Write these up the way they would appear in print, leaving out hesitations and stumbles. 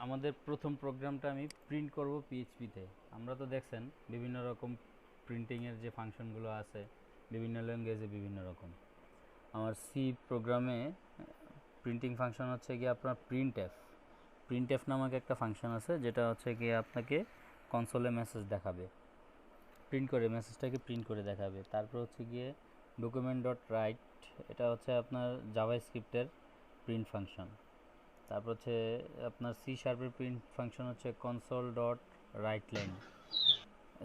আমাদের প্রথম প্রোগ্রামটা আমি প্রিন্ট করব পিএইচপিতে। আমরা তো দেখছেন বিভিন্ন রকম প্রিন্টিংয়ের যে ফাংশনগুলো আছে বিভিন্ন ল্যাঙ্গুয়েজে বিভিন্ন রকম। আমার সি প্রোগ্রামে প্রিন্টিং ফাংশন হচ্ছে গিয়ে আপনার প্রিন্ট এফ নামক একটা ফাংশন আছে, যেটা হচ্ছে গিয়ে আপনাকে কনসোলে মেসেজ দেখাবে, মেসেজটাকে প্রিন্ট করে দেখাবে। তারপর হচ্ছে গিয়ে ডকুমেন্ট ডট রাইট, এটা হচ্ছে আপনার জাভা স্ক্রিপ্টের প্রিন্ট ফাংশন। তারপর হচ্ছে আপনার সি শার্পের প্রিন্ট ফাংশন হচ্ছে console dot write line,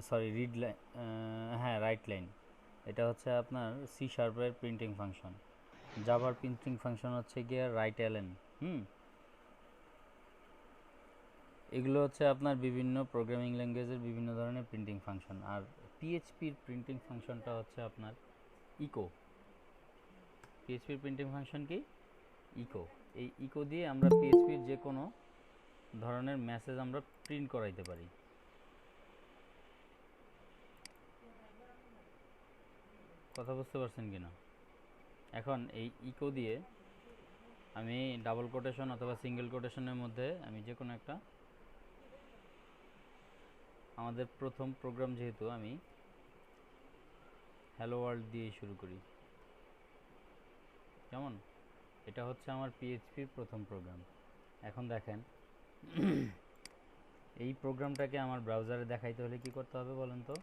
sorry read line, হ্যাঁ রাইট লাইন। এটা হচ্ছে আপনার সি শার্পের প্রিন্টিং ফাংশন। জাভার প্রিন্টিং ফাংশন হচ্ছে গিয়ে রাইট এলএন। এগুলো হচ্ছে আপনার বিভিন্ন প্রোগ্রামিং ল্যাঙ্গুয়েজের বিভিন্ন ধরনের প্রিন্টিং ফাংশন। আর পিএইচপির প্রিন্টিং ফাংশনটা হচ্ছে আপনার ইকো। পিএইচপির প্রিন্টিং ফাংশন কি? ইকো। এই ইকো দিয়ে আমরা পিএইচপির যে কোনো ধরনের মেসেজ আমরা প্রিন্ট করাইতে পারি। কথা বুঝতে পারছেন কিনা? এখন এই ইকো দিয়ে আমি ডাবল কোটেশন অথবা সিঙ্গেল কোটেশনের মধ্যে আমি যে কোনো একটা, আমাদের প্রথম প্রোগ্রাম যেহেতু আমি হ্যালো ওয়ার্ল্ড দিয়ে শুরু করি, কেমন? এটা হচ্ছে আমার পিএইচপির প্রথম প্রোগ্রাম। এখন দেখেন এই প্রোগ্রামটাকে আমার ব্রাউজারে দেখাইতে হলে কি করতে হবে বলেন তো?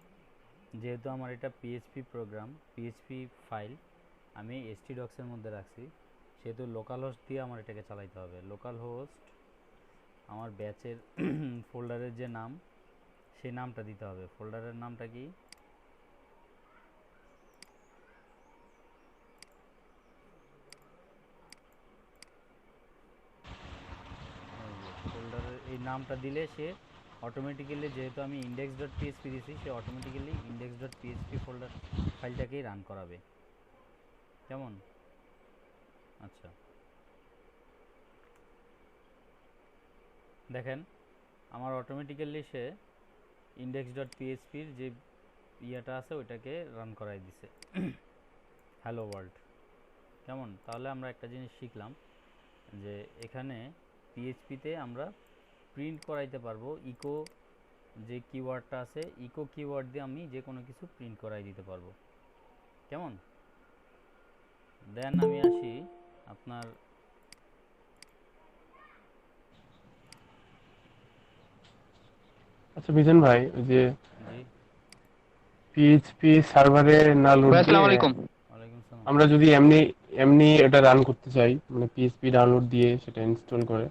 যেহেতু আমার এটা পিএইচপি প্রোগ্রাম, পিএইচপি ফাইল আমি htdocs-এর মধ্যে রাখছি, সেহেতু লোকাল হোস্ট দিয়ে আমার এটাকে চালাইতে হবে। লোকাল হোস্ট আমার ব্যাচের ফোল্ডারের যে নাম, সেই নামটা দিতে হবে। ফোল্ডারের নামটা কি? ফোল্ডারের এই নামটা দিলে সে অটোমেটিক্যালি, যেহেতু আমি ইন্ডেক্স ডট পিএইচপি দিয়েছি, সে automatically index dot PHP folder ফাইলটাকেই রান করাবে। কেমন? আচ্ছা, দেখেন আমার অটোমেটিক্যালি সে ইন্ডেক্স ডট পিএইচপির যে ইয়েটা আছে ওইটাকে রান করাই দিছে, হ্যালো ওয়ার্ল্ড। কেমন? তাহলে আমরা একটা জিনিস শিখলাম যে এখানে পিএইচপিতে আমরা প্রিন্ট করাইতে পারবো ইকো, যে কিওয়ার্ডটা আছে ইকো কিওয়ার্ড দিয়ে আমি যে কোনো কিছু প্রিন্ট করাই দিতে পারবো। কেমন? দেন আমি আসি আপনার, আচ্ছা মিজান ভাই, ওই যে জি পিএইচপি সার্ভারে না লোড ভাই দিয়ে আসসালামু আলাইকুম। ওয়ালাইকুম সালাম। আমরা যদি এমনি এমনি এটা রান করতে চাই, মানে পিএইচপি ডাউনলোড দিয়ে সেটা ইনস্টল করে।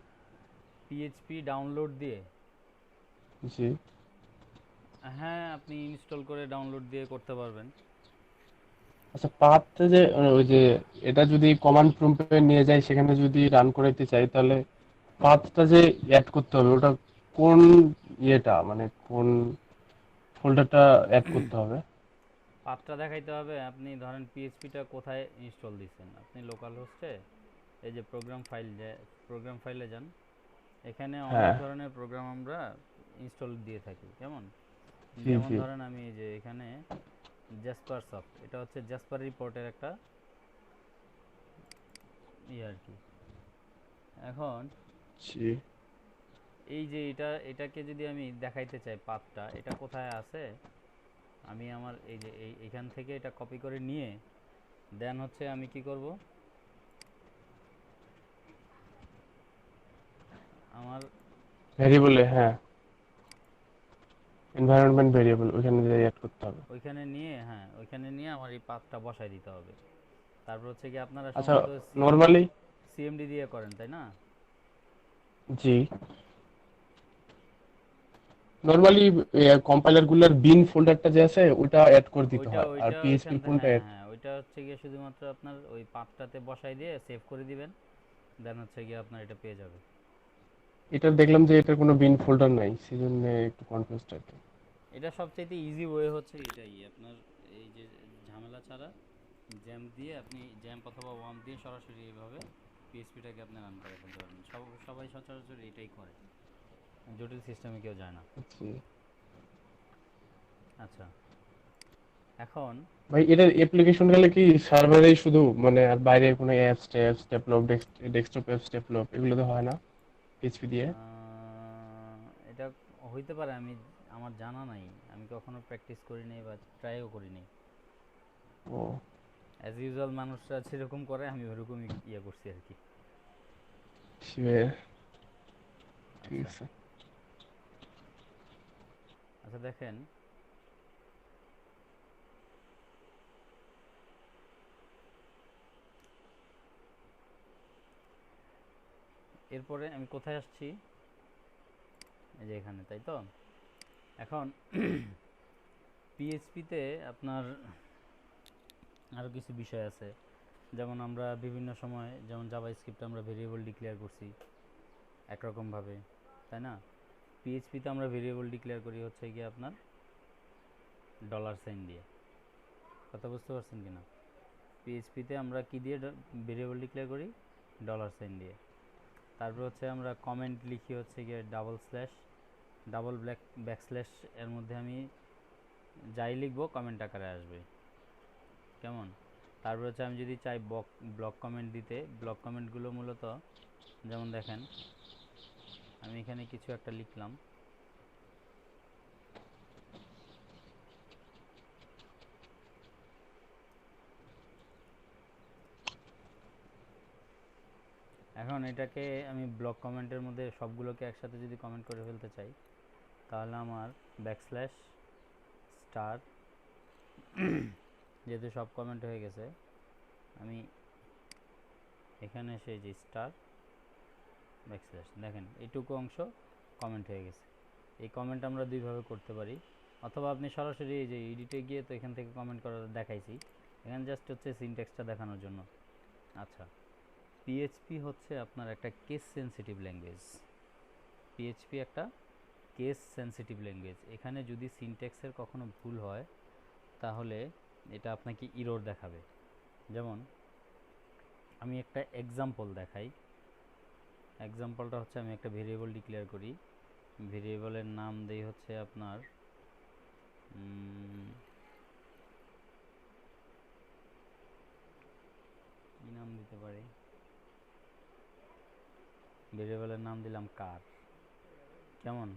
পিএইচপি ডাউনলোড দিয়ে? জি। হ্যাঁ, আপনি ইনস্টল করে ডাউনলোড দিয়ে করতে পারবেন। আচ্ছা, পাথটা যে ওই যে এটা যদি কমান্ড প্রম্পটে নিয়ে যাই, সেখানে যদি রান করাইতে চাই, তাহলে পাথটা যে অ্যাড করতে হবে, ওটা কোন ইয়েটা, মানে কোন ফোল্ডারটা অ্যাড করতে হবে? পাথটা দেখাইতে হবে। আপনি ধরেন পিএইচপিটা কোথায় ইনস্টল দিচ্ছেন, আপনি লোকাল হোস্টে এই যে প্রোগ্রাম ফাইলে যান, এখানে অনেক হ্যাঁ। ধরনের প্রোগ্রাম আমরা ইনস্টল দিয়ে থাকি। কেমন? জি যেমন জি। ধরেন আমি এই যে এখানে জাসপার সফট, এটা হচ্ছে জাসপার রিপোর্টের একটা ইয়ে আর কি। এখন জি। এই যে এটাকে যদি আমি দেখাইতে চাই পাথটা এটা কোথায় আছে, আমি আমার এই যে এইখান থেকে এটা কপি করে নিয়ে দেন হচ্ছে আমি কি করব, আমার ভেরিয়েবলে, হ্যাঁ, এনভায়রনমেন্ট ভেরিয়েবল ওইখানে যে অ্যাড করতে হবে। ওইখানে নিয়ে, হ্যাঁ ওইখানে নিয়ে আমার এই পাথটা বসাই দিতে হবে। তারপর হচ্ছে কি আপনারা আচ্ছা, সম্ভবত সিএমডি নর্মালি, সিএমডি দিয়ে করেন তাই না? জি, নর্মালি কম্পাইলার গুলার বিন ফোল্ডারটা যে আছে ওটা অ্যাড করে দিতে ওইটা হয়, আর ওইটা ওইখান পিএইচপি থেকে, কোনটা হ্যাঁ অ্যাড? হ্যাঁ ওইটা হচ্ছে গিয়ে শুধুমাত্র আপনার ওই পাথটাতে বসাই দিয়ে সেভ করে দিবেন, দেন হচ্ছে গিয়ে আপনার এটা পেয়ে যাবে। এটা দেখলাম যে এটার কোনো বিন ফোল্ডার নাই, সেজন্য একটু কনফিউজড আর কি। এটা সবচেয়ে ইজি ওয়ে হচ্ছে এটাই আপনার, এই যে ঝামেলা ছাড়া জ্যাম দিয়ে আপনি জ্যাম্প অথবা ওয়ার্ম দিয়ে সরাসরি এইভাবে পিএইচপিটাকে আপনি রান করে ফেলতে পারবেন। সবাই সচরাচর এটাই করে, জটিল সিস্টেমে কেউ যায় না। জি আচ্ছা, এখন ভাই, এটার অ্যাপ্লিকেশন গেলে কি সার্ভারেই শুধু, মানে আর বাইরে কোনো apps taps develop, desktop apps develop এগুলো তো হয় না পিএইচপি দিয়ে? এটা হইতে পারে, আমার জানা নাই, আমি কখনো প্র্যাকটিস করি নাই বা ট্রাইও করি নাই। ও অ্যাজ ইউজুয়াল মানুষরা যেরকম করে আমি ওরকমই ইয়ে করছি আর কি। শিওর, ঠিক আচ্ছা আছে। আচ্ছা দেখেন, এরপরে আমি কোথায় আসছি, এই যে এখানে, তাই তো। এখন পিএইচপিতে আপনার আরও কিছু বিষয় আছে, যেমন আমরা বিভিন্ন সময়, যেমন জাভা স্ক্রিপ্টে আমরা ভেরিয়েবল ডিক্লেয়ার করছি একরকমভাবে, তাই না। পিএইচপিতে আমরা ভেরিয়েবল ডিক্লেয়ার করি হচ্ছে গিয়ে আপনার ডলার সাইন দিয়ে। কথা বুঝতে পারছেন কি না? পিএইচপিতে আমরা কি দিয়ে ভেরিয়েবল ডিক্লেয়ার করি? ডলার সাইন দিয়ে। তারপর হচ্ছে আমরা কমেন্ট লিখি হচ্ছে গিয়ে ডাবল স্ল্যাশ, ডাবল ব্যাকস্ল্যাশ, এর মধ্যে আমি যাই লিখবো কমেন্ট আকারে আসবে, কেমন। তারপর হচ্ছে আমি যদি চাই ব্লক কমেন্ট দিতে, ব্লক কমেন্টগুলো মূলত যেমন দেখেন, আমি এখানে কিছু একটা লিখলাম, এখন এটাকে আমি ব্লক কমেন্টের মধ্যে সবগুলোকে একসাথে যদি কমেন্ট করে ফেলতে চাই, তাহলে আমার ব্যাকস্ল্যাশ স্টার, যেহেতু সব কমেন্ট হয়ে গেছে, আমি এখানে এসে যে স্টার ব্যাকস্ল্যাশ, দেখেন এইটুকু অংশ কমেন্ট হয়ে গেছে। এই কমেন্ট আমরা দুইভাবে করতে পারি, অথবা আপনি সরাসরি এই যে এডিটে গিয়ে, তো এখান থেকে কমেন্ট করা দেখাইছি, এখানে জাস্ট হচ্ছে সিনট্যাক্সটা দেখানোর জন্য। আচ্ছা, পিএইচপি হচ্ছে আপনার একটা কেস সেন্সিটিভ ল্যাঙ্গুয়েজ। পিএইচপি একটা কেস সেন্সিটিভ ল্যাঙ্গুয়েজ। এখানে যদি সিনট্যাক্সের কখনো ভুল হয়, তাহলে এটা আপনাকে ইরর দেখাবে। যেমন আমি একটা এক্সাম্পল দেখাই। এক্সাম্পলটা হচ্ছে, আমি একটা ভেরিয়েবল ডিক্লেয়ার করি, ভেরিয়েবলের নাম দেই হচ্ছে আপনার কি নাম দিতে পারি, ভেরিয়েবলের নাম দিলাম কার, কেমন।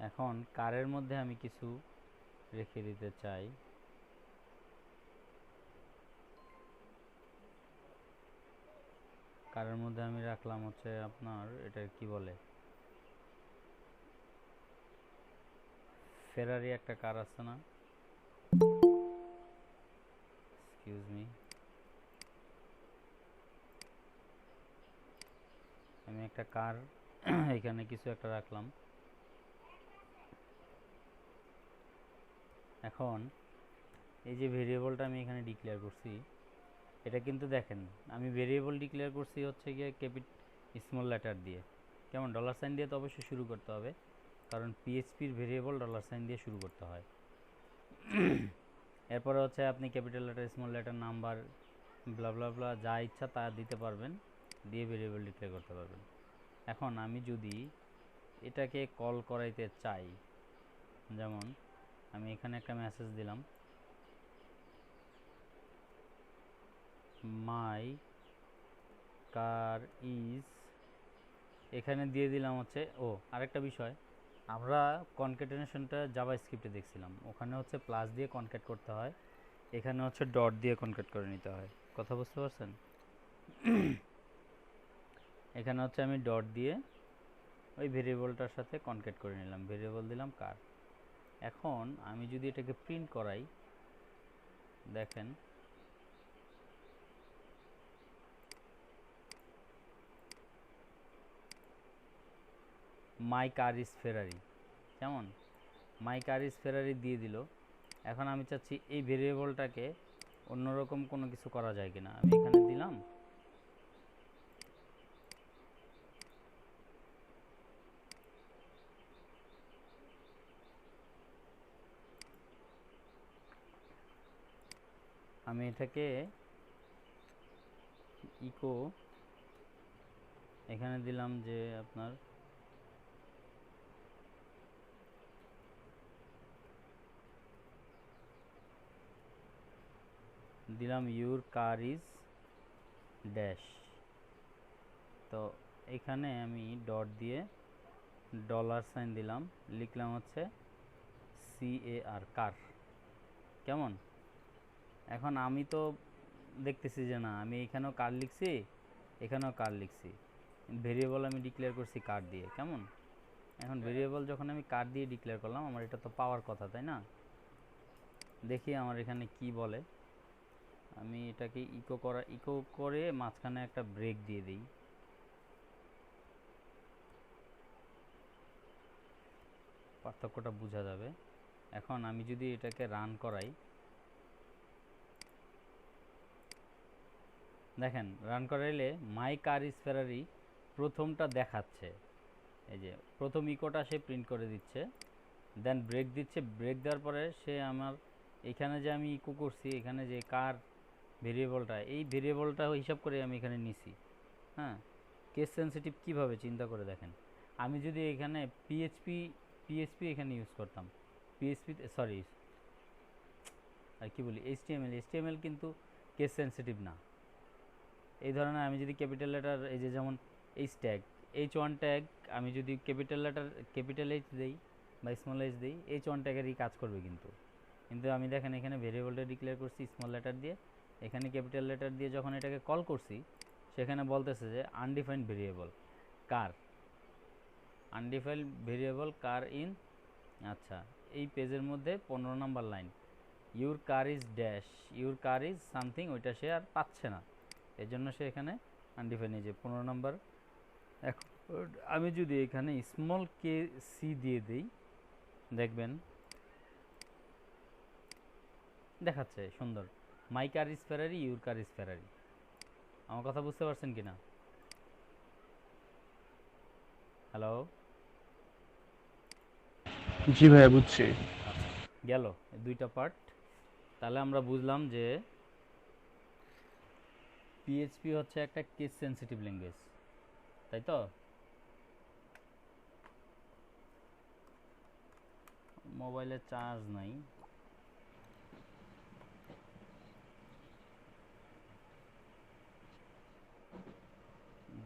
এখন কারের মধ্যে আমি কিছু রেখে দিতে চাই, কারের মধ্যে আমি রাখলাম হচ্ছে আপনার, এটা কি বলে, ফেরারি একটা কার আছে না, এক্সকিউজ মি, আমি একটা কার এখানে কিছু একটা রাখলাম। এখন এই যে ভেরিয়েবলটা আমি এখানে ডিক্লেয়ার করছি, এটা কিন্তু দেখেন, আমি ভেরিয়েবল ডিক্লেয়ার করছি হচ্ছে গিয়ে স্মল লেটার দিয়ে, কেমন, ডলার সাইন দিয়ে তো অবশ্যই শুরু করতে হবে, কারণ পিএইচপির ভেরিয়েবল ডলার সাইন দিয়ে শুরু করতে হয়। এরপরে হচ্ছে আপনি capital letter, small letter, number, blah blah blah, যা ইচ্ছা তা দিতে পারবেন, দিয়ে ভেরিয়েবল ডিক্লেয়ার করতে পারবেন। এখন আমি যদি এটাকে কল করাইতে চাই, যেমন আমি এখানে একটা মেসেজ দিলাম, মাই কার ইজ, এখানে দিয়ে দিলাম হচ্ছে, ও আরেকটা বিষয়, আমরা কনক্যাটেনেশনটা জাভা স্ক্রিপ্টে দেখছিলাম, ওখানে হচ্ছে প্লাস দিয়ে কনক্যাট করতে হয়, এখানে হচ্ছে ডট দিয়ে কনক্যাট করে নিতে হয়। কথা বুঝতে পারছেন? এখানে হচ্ছে আমি ডট দিয়ে ওই ভেরিয়েবলটার সাথে কনক্যাট করে নিলাম, ভেরিয়েবল দিলাম কার। এখন আমি যদি এটাকে প্রিন্ট করাই, দেখেন মাই কার ইজ ফেরারি, কেমন, মাই কার ইজ ফেরারি দিয়ে দিল। এখন আমি চাচ্ছি এই ভেরিয়েবলটাকে অন্যরকম কোনো কিছু করা যায় কিনা, আমি এখানে দিলাম আমি এটাকে ইকো, এখানে দিলাম যে আপনার দিলাম ইউর কার ইজ ড্যাশ, তো এখানে আমি ডট দিয়ে $সাইন দিলাম, লিখলাম হচ্ছে CAR, কার। কেমন? এখন আমি তো দেখতেছি যে না, আমি এখানেও কার লিখছি, এখানেও কার লিখছি, ভেরিয়েবল আমি ডিক্লেয়ার করছি কার দিয়ে। কেমন? এখন ভেরিয়েবল যখন আমি কার দিয়ে ডিক্লেয়ার করলাম, আমার এটা তো পাওয়ার কথা, তাই না? দেখি আমার এখানে কি বলে। আমি এটাকে ইকো করে মাঝখানে একটা ব্রেক দিয়ে দিই। পার্থক্যটা বোঝা যাবে। এখন আমি যদি এটাকে রান করাই, দেখেন রান করাইলে মাই কার ইজ ফেরারি প্রথমটা দেখাচ্ছে। এই যে প্রথম ইকোটা সে প্রিন্ট করে দিচ্ছে, দেন ব্রেক দিচ্ছে, ব্রেক দেওয়ার পরে সে আমার এখানে যে আমি ইকো করছি, এখানে যে কার ভেরিয়েবলটা, এই ভেরিয়েবলটা হিসাব করে আমি এখানে নিছি। হ্যাঁ, কেস সেন্সিটিভ কীভাবে চিন্তা করে দেখেন। আমি যদি এখানে পিএইচপি এখানে ইউজ করতাম, সরি আর কি বলি, এইচটিএমএল কিন্তু কেস সেন্সিটিভ না। এই ধরনের আমি যদি ক্যাপিটাল লেটার, এই যে যেমন H1 ট্যাগ আমি যদি ক্যাপিটাল এইচ দেই বা স্মল এইচ দেই, H1 ট্যাগেরই কাজ করবে কিন্তু। কিন্তু আমি দেখেন এখানে ভেরিয়েবলটা ডিক্লেয়ার করছি স্মল লেটার দিয়ে, এখানে ক্যাপিটাল লেটার দিয়ে যখন এটাকে কল করছি, সেখানে বলতেছে যে undefined variable car, undefined variable car in, আচ্ছা এই পেজের মধ্যে 15 number line, your car is dash, your car is something, ওইটা সে আর পাচ্ছে না, এর জন্য সে এখানে আনডিফাইন্ড, এই যে 15 নাম্বার। এখন আমি যদি এখানে স্মল কে সি দিয়ে দিই, দেখবেন দেখাচ্ছে সুন্দর, my car is Ferrari, your car is Ferrari. আমার কথা বুঝতে পারছেন কি না? হ্যালো? জি ভাইয়া, বুঝছি। আচ্ছা, গেল দুইটা পার্ট। তাহলে আমরা বুঝলাম যে পিএইচপি হচ্ছে একটা কেস সেন্সিটিভ ল্যাঙ্গুয়েজ, তাই তো? মোবাইলে চার্জ নাই,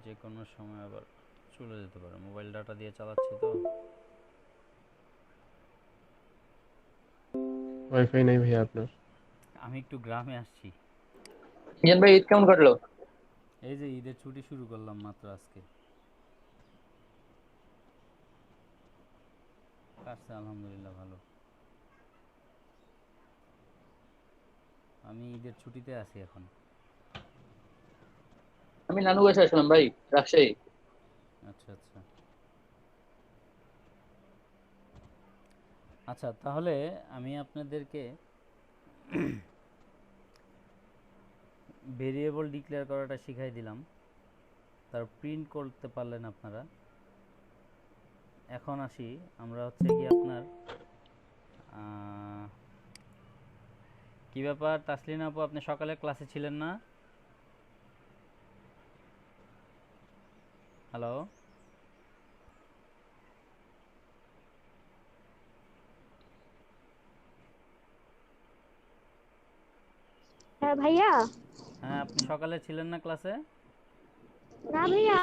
যে কোনো সময় আবার চলে যেতে পারে, মোবাইল ডাটা দিয়ে চালাচ্ছি তো। ওয়াইফাই নাই ভাইয়া আপনার? আমি একটু গ্রামে আসছি। মিজান ভাই, ঈদ কেমন কাটলো? এই যে ঈদের ছুটি শুরু করলাম মাত্র আজকে, কাটছে আলহামদুলিল্লাহ ভালো। আমি ঈদের ছুটিতে আছি এখন। আমি নানু বাসায় আসলাম ভাই, রাজশাহী। আচ্ছা আচ্ছা আচ্ছা, তাহলে আমি আপনাদেরকে ভেরিয়েবল ডিক্লেয়ার করাটা শিখাই দিলাম, তার প্রিন্ট করতে পারলেন আপনারা। এখন আসি আমরা হচ্ছে কি আপনার কি ব্যাপার তাসলিন আপু, আপনি সকালে ক্লাসে ছিলেন না? হ্যালো? হ্যাঁ ভাইয়া। হ্যাঁ, আপনি সকালে ছিলেন না ক্লাসে? না ভাইয়া।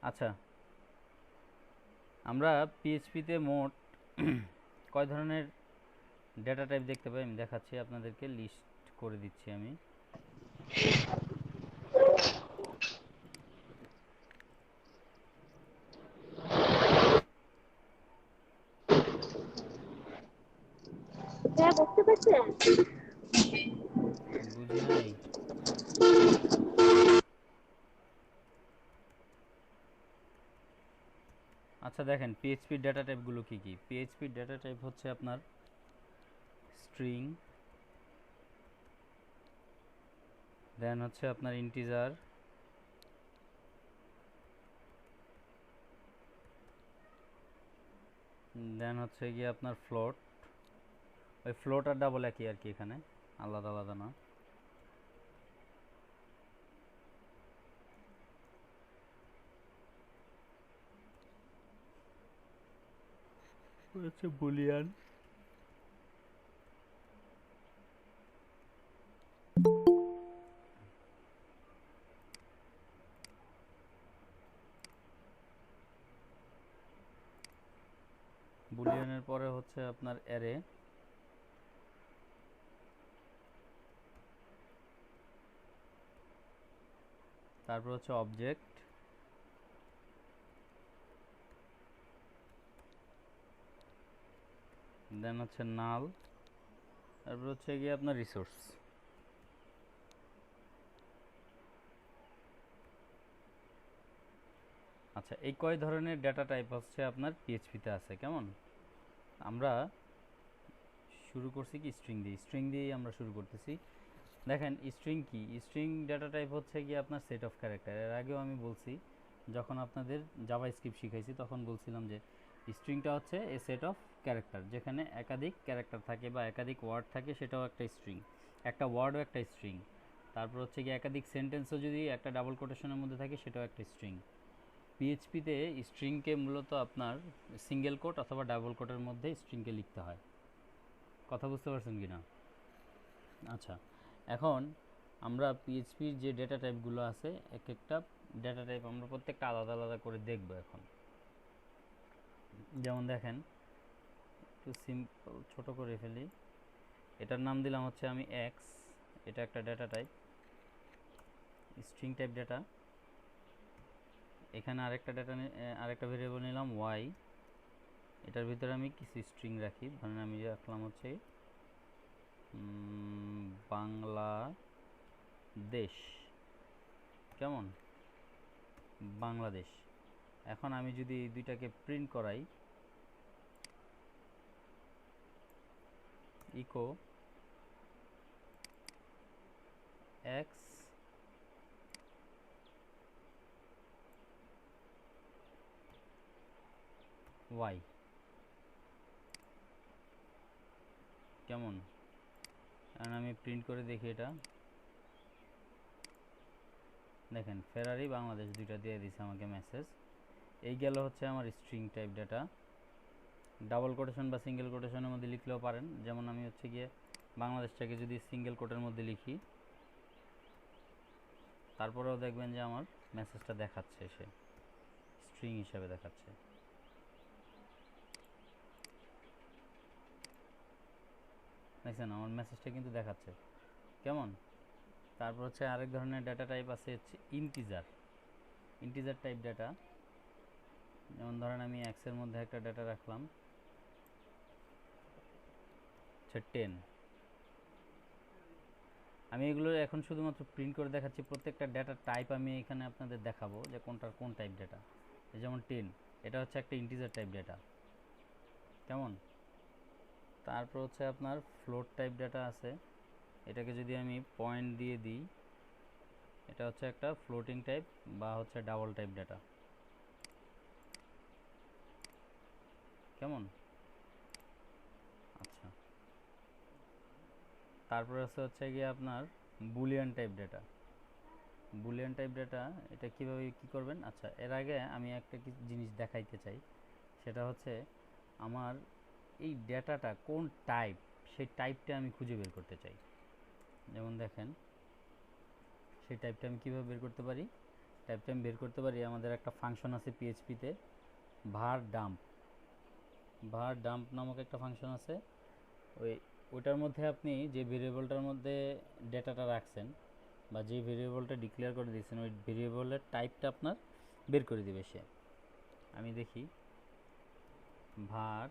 আচ্ছা, আমরা পিএইচপিতে মোট কয় ধরনের ডেটা টাইপ দেখতে পাই আমি দেখাচ্ছি আপনাদেরকে, লিস্ট করে দিচ্ছি আমি। ভাইয়া বুঝতে পারছেন? বুঝি নাই। আচ্ছা দেখেন পিএইচপির ডেটা টাইপগুলো কী কী। পিএইচপির ডেটা টাইপ হচ্ছে আপনার স্ট্রিং, দেন হচ্ছে আপনার ইন্টিজার, দেন হচ্ছে গিয়ে আপনার ফ্লোট। ওই ফ্লোট আর ডাবল একই আর কি, এখানে আলাদা আলাদা না। হচ্ছে বুলিয়ান, হচ্ছে আপনার অ্যারে, তারপর হচ্ছে অবজেক্ট, দেন হচ্ছে নাল, তারপর হচ্ছে গিয়ে আপনার রিসোর্স। আচ্ছা, এই কয় ধরনের ডেটা টাইপ হচ্ছে আপনার পিএইচপিতে আছে। কেমন, আমরা শুরু করছি কি স্ট্রিং দিয়েই আমরা শুরু করতেছি। দেখেন স্ট্রিং কি, স্ট্রিং ডেটা টাইপ হচ্ছে কি আপনার সেট অফ ক্যারেক্টার। এর আগেও আমি বলছি, যখন আপনাদের জাভা স্ক্রিপ্ট শিখাইছি তখন বলছিলাম যে স্ট্রিংটা হচ্ছে এ সেট অফ ক্যারেক্টার, যেখানে একাধিক ক্যারেক্টার থাকে বা একাধিক ওয়ার্ড থাকে, সেটাও একটা স্ট্রিং। একটা ওয়ার্ডও একটা স্ট্রিং। তারপর হচ্ছে কি একাধিক সেন্টেন্সও যদি একটা ডাবল কোটেশনের মধ্যে থাকে, সেটাও একটা স্ট্রিং। পিএইচপিতে স্ট্রিংকে মূলত আপনার সিঙ্গেল কোট অথবা ডাবল কোটের মধ্যে স্ট্রিংকে লিখতে হয়। কথা বুঝতে পারছেন কি না? আচ্ছা, এখন আমরা পিএইচপির যে ডেটা টাইপগুলো আছে, এক একটা ডেটা টাইপ আমরা প্রত্যেকটা আলাদা আলাদা করে দেখব এখন। যেমন দেখেন, একটু সিম্পল ছোট করে ফেলি। এটার নাম দিলাম হচ্ছে আমি এক্স, এটা একটা data type, string type data. এখানে আরেকটা আরেকটা ভেরিয়েবল নিলাম ওয়াই, এটার ভিতরে আমি কিছু স্ট্রিং রাখি। ধরেন আমি রাখলাম হচ্ছে বাংলাদেশ। কেমন, বাংলাদেশ। এখন আমি যদি এই দুইটাকে প্রিন্ট করাই, ইকো এক্স ওয়াই, কেমন, কারণ আমি প্রিন্ট করে দেখি, এটা দেখেন ফেরারি বাংলাদেশ দুইটা দিয়ে দিছে আমাকে মেসেজ। এই গেল হচ্ছে আমার string type data. Double quotation বা সিঙ্গেল কোটেশনের মধ্যে লিখলেও পারেন। যেমন আমি হচ্ছে গিয়ে বাংলাদেশটাকে যদি সিঙ্গেল কোটের মধ্যে লিখি, তারপরেও দেখবেন যে আমার মেসেজটা দেখাচ্ছে, সে স্ট্রিং হিসাবে দেখাচ্ছে। দেখছেন, আমার মেসেজটা কিন্তু দেখাচ্ছে। কেমন, তারপর হচ্ছে আরেক ধরনের ডেটা টাইপ আছে হচ্ছে ইন্টিজার টাইপ ডেটা। যেমন ধরেন আমি এক্সের মধ্যে একটা ডেটা রাখলাম হচ্ছে 10। আমি এগুলো এখন শুধুমাত্র প্রিন্ট করে দেখাচ্ছি। প্রত্যেকটা ডেটা টাইপ আমি এখানে আপনাদের দেখাবো যে কোনটার কোন টাইপ ডেটা। যেমন 10, এটা হচ্ছে একটা ইন্টিজার টাইপ ডেটা। কেমন, তারপর হচ্ছে আপনার ফ্লোট টাইপ ডেটা আছে। এটাকে যদি আমি পয়েন্ট দিয়ে দিই, এটা হচ্ছে একটা ফ্লোটিং টাইপ বা হচ্ছে ডাবল টাইপ ডেটা। কেমন, আচ্ছা, তারপরে হচ্ছে গিয়ে আপনার Boolean type data. Boolean type data এটা কিভাবে কি করবেন? আচ্ছা, এর আগে আমি একটা জিনিস দেখাইতে চাই, সেটা হচ্ছে আমার এই ডেটাটা কোন টাইপ, সেই টাইপটা আমি খুঁজে বের করতে চাই। যেমন দেখেন, সেই টাইপটা আমি কীভাবে বের করতে পারি? টাইপটা আমি বের করতে পারি, আমাদের একটা ফাংশন আছে পিএইচপিতে, var dump নামক একটা ফাংশন আছে। ওইটার মধ্যে আপনি যে ভেরিয়েবলটার মধ্যে ডেটাটা রাখছেন বা যে ভেরিয়েবলটা ডিক্লেয়ার করে দিয়েছেন, ওই ভেরিয়েবলের টাইপটা আপনার বের করে দিবে সে। আমি দেখি var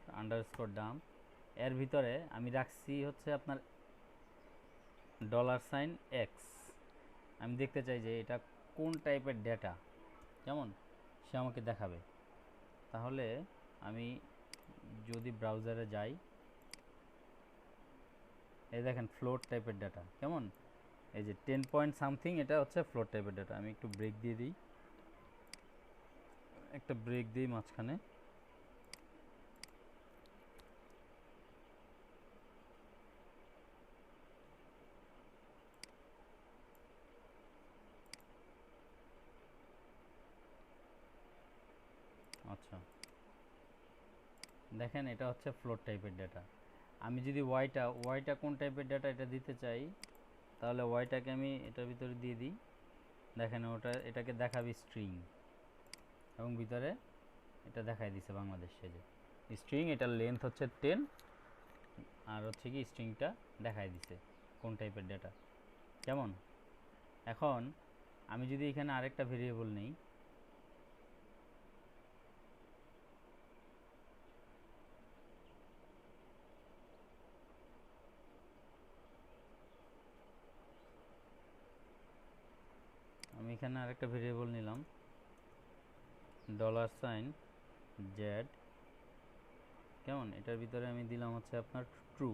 _dump, এর ভিতরে আমি রাখছি হচ্ছে আপনার $x। আমি দেখতে চাই যে এটা কোন টাইপের ডেটা, কেমন, সে আমাকে দেখাবে। তাহলে আমি যদি ব্রাউজারে যাই, এই দেখেন ফ্লোট টাইপের ডেটা। কেমন, এই যে 10 পয়েন্ট সামথিং, এটা হচ্ছে ফ্লোট টাইপের ডেটা। আমি একটু ব্রেক দিয়ে দিই, একটা ব্রেক দিই মাঝখানে। আচ্ছা, দেখেন এটা হচ্ছে ফ্লোট টাইপের ডেটা। আমি যদি ওয়াইটা কোন টাইপের ডেটা এটা দিতে চাই, তাহলে ওয়াইটাকে আমি এটার ভিতরে দিয়ে দিই। দেখেন এটাকে দেখাবে স্ট্রিং, এবং ভিতরে এটা দেখাই দিছে বাংলাদেশ। যে স্ট্রিং, এটার লেন্থ হচ্ছে 10, আর হচ্ছে কি স্ট্রিংটা দেখাই দিছে কোন টাইপের ডেটা। কেমন? এখন আমি যদি এখানে আরেকটা ভেরিয়েবল নেই, আমি এখানে আরেকটা ভেরিয়েবল নিলাম $z, কেমন? এটার ভিতরে আমি দিলাম হচ্ছে আপনার ট্রু।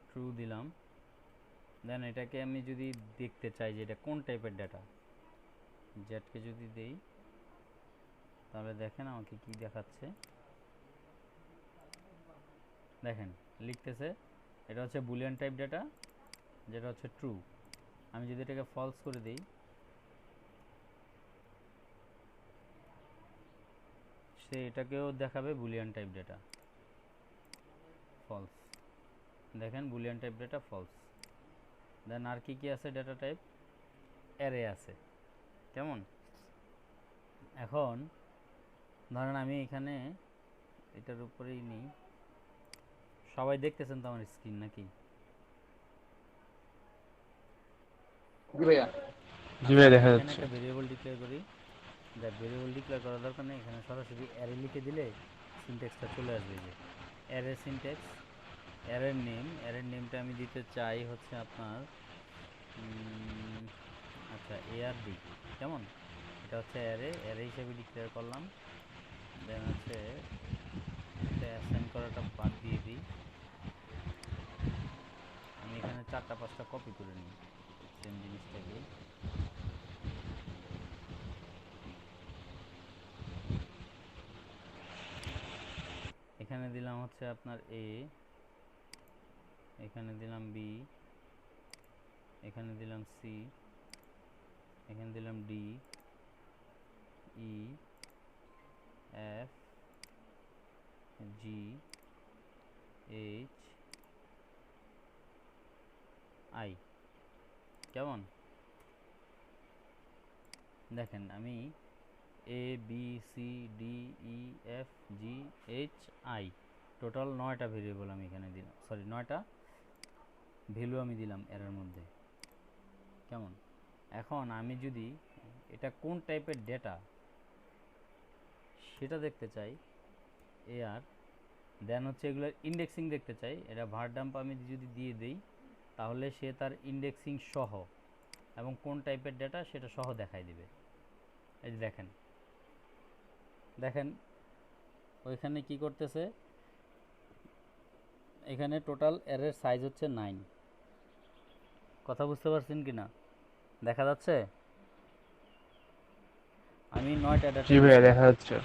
ট্রু দিলাম। দেন এটাকে আমি যদি দেখতে চাই যে এটা কোন টাইপের ডেটা, জেডকে যদি দেই তাহলে দেখেন আমাকে কি দেখাচ্ছে। দেখেন লিখতেছে এটা হচ্ছে বুলিয়ান টাইপ ডেটা, যেটা হচ্ছে ট্রু। আমি যদি এটাকে ফলস করে দিই, সে এটাকেও দেখাবে বুলিয়ান টাইপ ডেটা, ফলস। দেখেন বুলিয়ান টাইপ ডেটা ফলস। দেন আর কি কি আছে ডেটা টাইপ? অ্যারে আছে। কেমন? এখন ধরেন আমি এখানে এটার উপরেই নিই, সবাই দেখতেছেন তো আমার স্ক্রিন নাকি? জি ভাইয়া। জি ভাই, আমি দেখা এখানে যাচ্ছে। একটা ভেরিয়েবল ডিক্লেয়ার করি। দেখ, ভেরিয়েবল ডিক্লেয়ার করার দরকার নেই, এখানে সরাসরি অ্যারে লিখে দিলে সিনট্যাক্সটা চলে আসবে। যে অ্যারে সিনট্যাক্স, অ্যারের নেমটা আমি দিতে চাই হচ্ছে আপনার আচ্ছা ARD। কেমন? এটা হচ্ছে অ্যারে হিসেবে ডিক্লেয়ার করলাম। দেন হচ্ছে এটা অ্যাসাইন করাটা বাদ দিয়ে দিই। আমি এখানে 4টা 5টা কপি করে নিই সেম জিনিসটাকে। এখানে দিলাম হচ্ছে আপনার A, এখানে দিলাম B, এখানে দিলাম C, এখানে দিলাম D, E, F, G, H, I। কেমন? দেখেন আমি A B C D E F G H I total 9টা ভেরিয়েবল আমি এখানে দিলাম, সরি 9টা ভ্যালু আমি দিলাম এর মধ্যে। কেমন? এখন আমি যদি এটা কোন টাইপের ডেটা সেটা দেখতে চাই, AR, দেন হচ্ছে এগুলোর ইন্ডেক্সিং দেখতে চাই, এটা ভারডাম্প আমি যদি দিয়ে দিই তাহলে সে তার ইন্ডেক্সিং সহ এবং কোন টাইপের ডেটা সেটা সহ দেখাই দিবে। এই যে দেখেন, দেখেন ওইখানে কি করতেছে, এখানে টোটাল অ্যারের সাইজ হচ্ছে 9। কথা বুঝতে পারছেন কি না? দেখা যাচ্ছে আমি 9টা ডেটা জি ভাইয়া, দিচ্ছি, দেখা যাচ্ছে।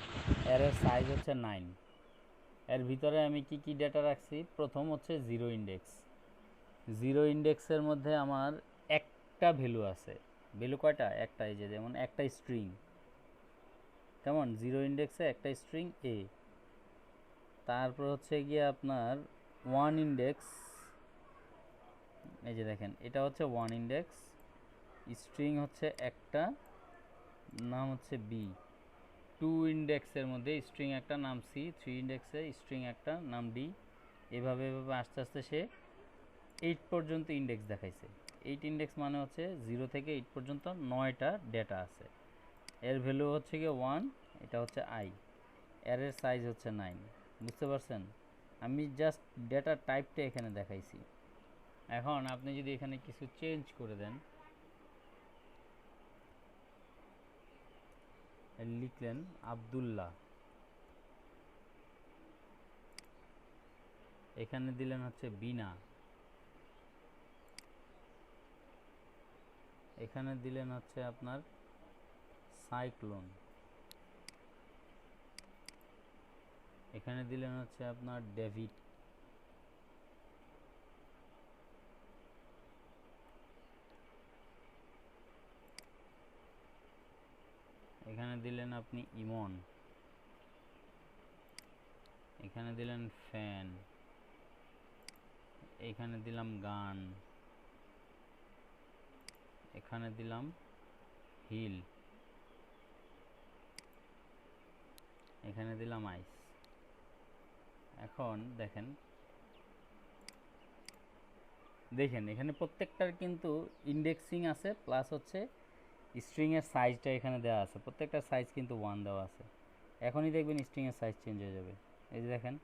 অ্যারের সাইজ হচ্ছে 9। এর ভিতরে আমি কি কি ডেটা রাখছি? প্রথম হচ্ছে জিরো ইন্ডেক্স। জিরো ইন্ডেক্সের মধ্যে আমার একটা ভ্যালু আছে। ভ্যালু কয়টা? একটা। এই যে যেমন একটা স্ট্রিং। কেমন? জিরো ইন্ডেক্সে একটা স্ট্রিং A। তারপর হচ্ছে গিয়ে আপনার ওয়ান ইন্ডেক্স, এই যে দেখেন এটা হচ্ছে ওয়ান ইন্ডেক্স, স্ট্রিং হচ্ছে একটা, নাম হচ্ছে B। টু ইন্ডেক্সের মধ্যে স্ট্রিং একটা, নাম C। থ্রি ইন্ডেক্সে স্ট্রিং একটা, নাম D। এভাবে এভাবে আস্তে আস্তে সে 8 পর্যন্ত ইন্ডেক্স দেখাইছে। 8 ইন্ডেক্স মানে হচ্ছে 0 থেকে 8 পর্যন্ত 9টা ডেটা আছে। এর ভ্যালু হচ্ছে গিয়ে 1, এটা হচ্ছে I। এর সাইজ হচ্ছে 9। বুঝতে পারছেন? আমি জাস্ট ডেটা টাইপটা এখানে দেখাইছি। এখন আপনি যদি এখানে কিছু চেঞ্জ করে দেন, লিখলেন আব্দুল্লাহ, এখানে দিলেন হচ্ছে বিনা, এখানে দিলেন হচ্ছে আপনার সাইক্লোন, এখানে দিলেন হচ্ছে আপনার ডেভিড, এখানে দিলেন আপনি ইমন, এখানে দিলেন ফ্যান, এখানে দিলাম গান, এখানে দিলাম হিল, এখানে দিলাম আইস। এখন দেখেন এখানে প্রত্যেকটার কিন্তু ইন্ডেক্সিং আছে, প্লাস হচ্ছে স্ট্রিং এর সাইজটা এখানে দেওয়া আছে, প্রত্যেকটার সাইজ কিন্তু 1 দেওয়া আছে। এখনই দেখবেন স্ট্রিং এর সাইজ চেঞ্জ হয়ে যাবে। এই যে দেখেন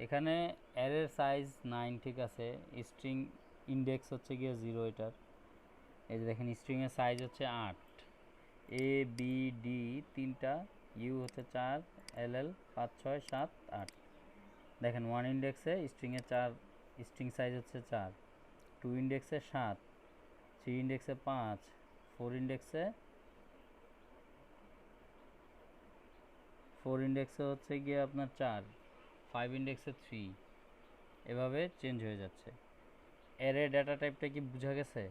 এখানে অ্যারের সাইজ 9 ঠিক আছে, স্ট্রিং ইন্ডেক্স হচ্ছে গিয়ে 0 এটার। এই যে দেখেন স্ট্রিং এর সাইজ হচ্ছে 8, এ বি ডি তিনটা, ইউ হচ্ছে 4, এল এল 5 6 7 8। দেখেন 1 ইন্ডেক্সে স্ট্রিং এর 4, স্ট্রিং সাইজ হচ্ছে 4, 2 ইন্ডেক্সে 7, 3 ইন্ডেক্সে 5, 4 ইন্ডেক্সে হচ্ছে গিয়ে আপনার 4, 5 ইন্ডেক্সে 3, এভাবে চেঞ্জ হয়ে যাচ্ছে। অ্যারে ডাটা টাইপটা কি বোঝা গেছে?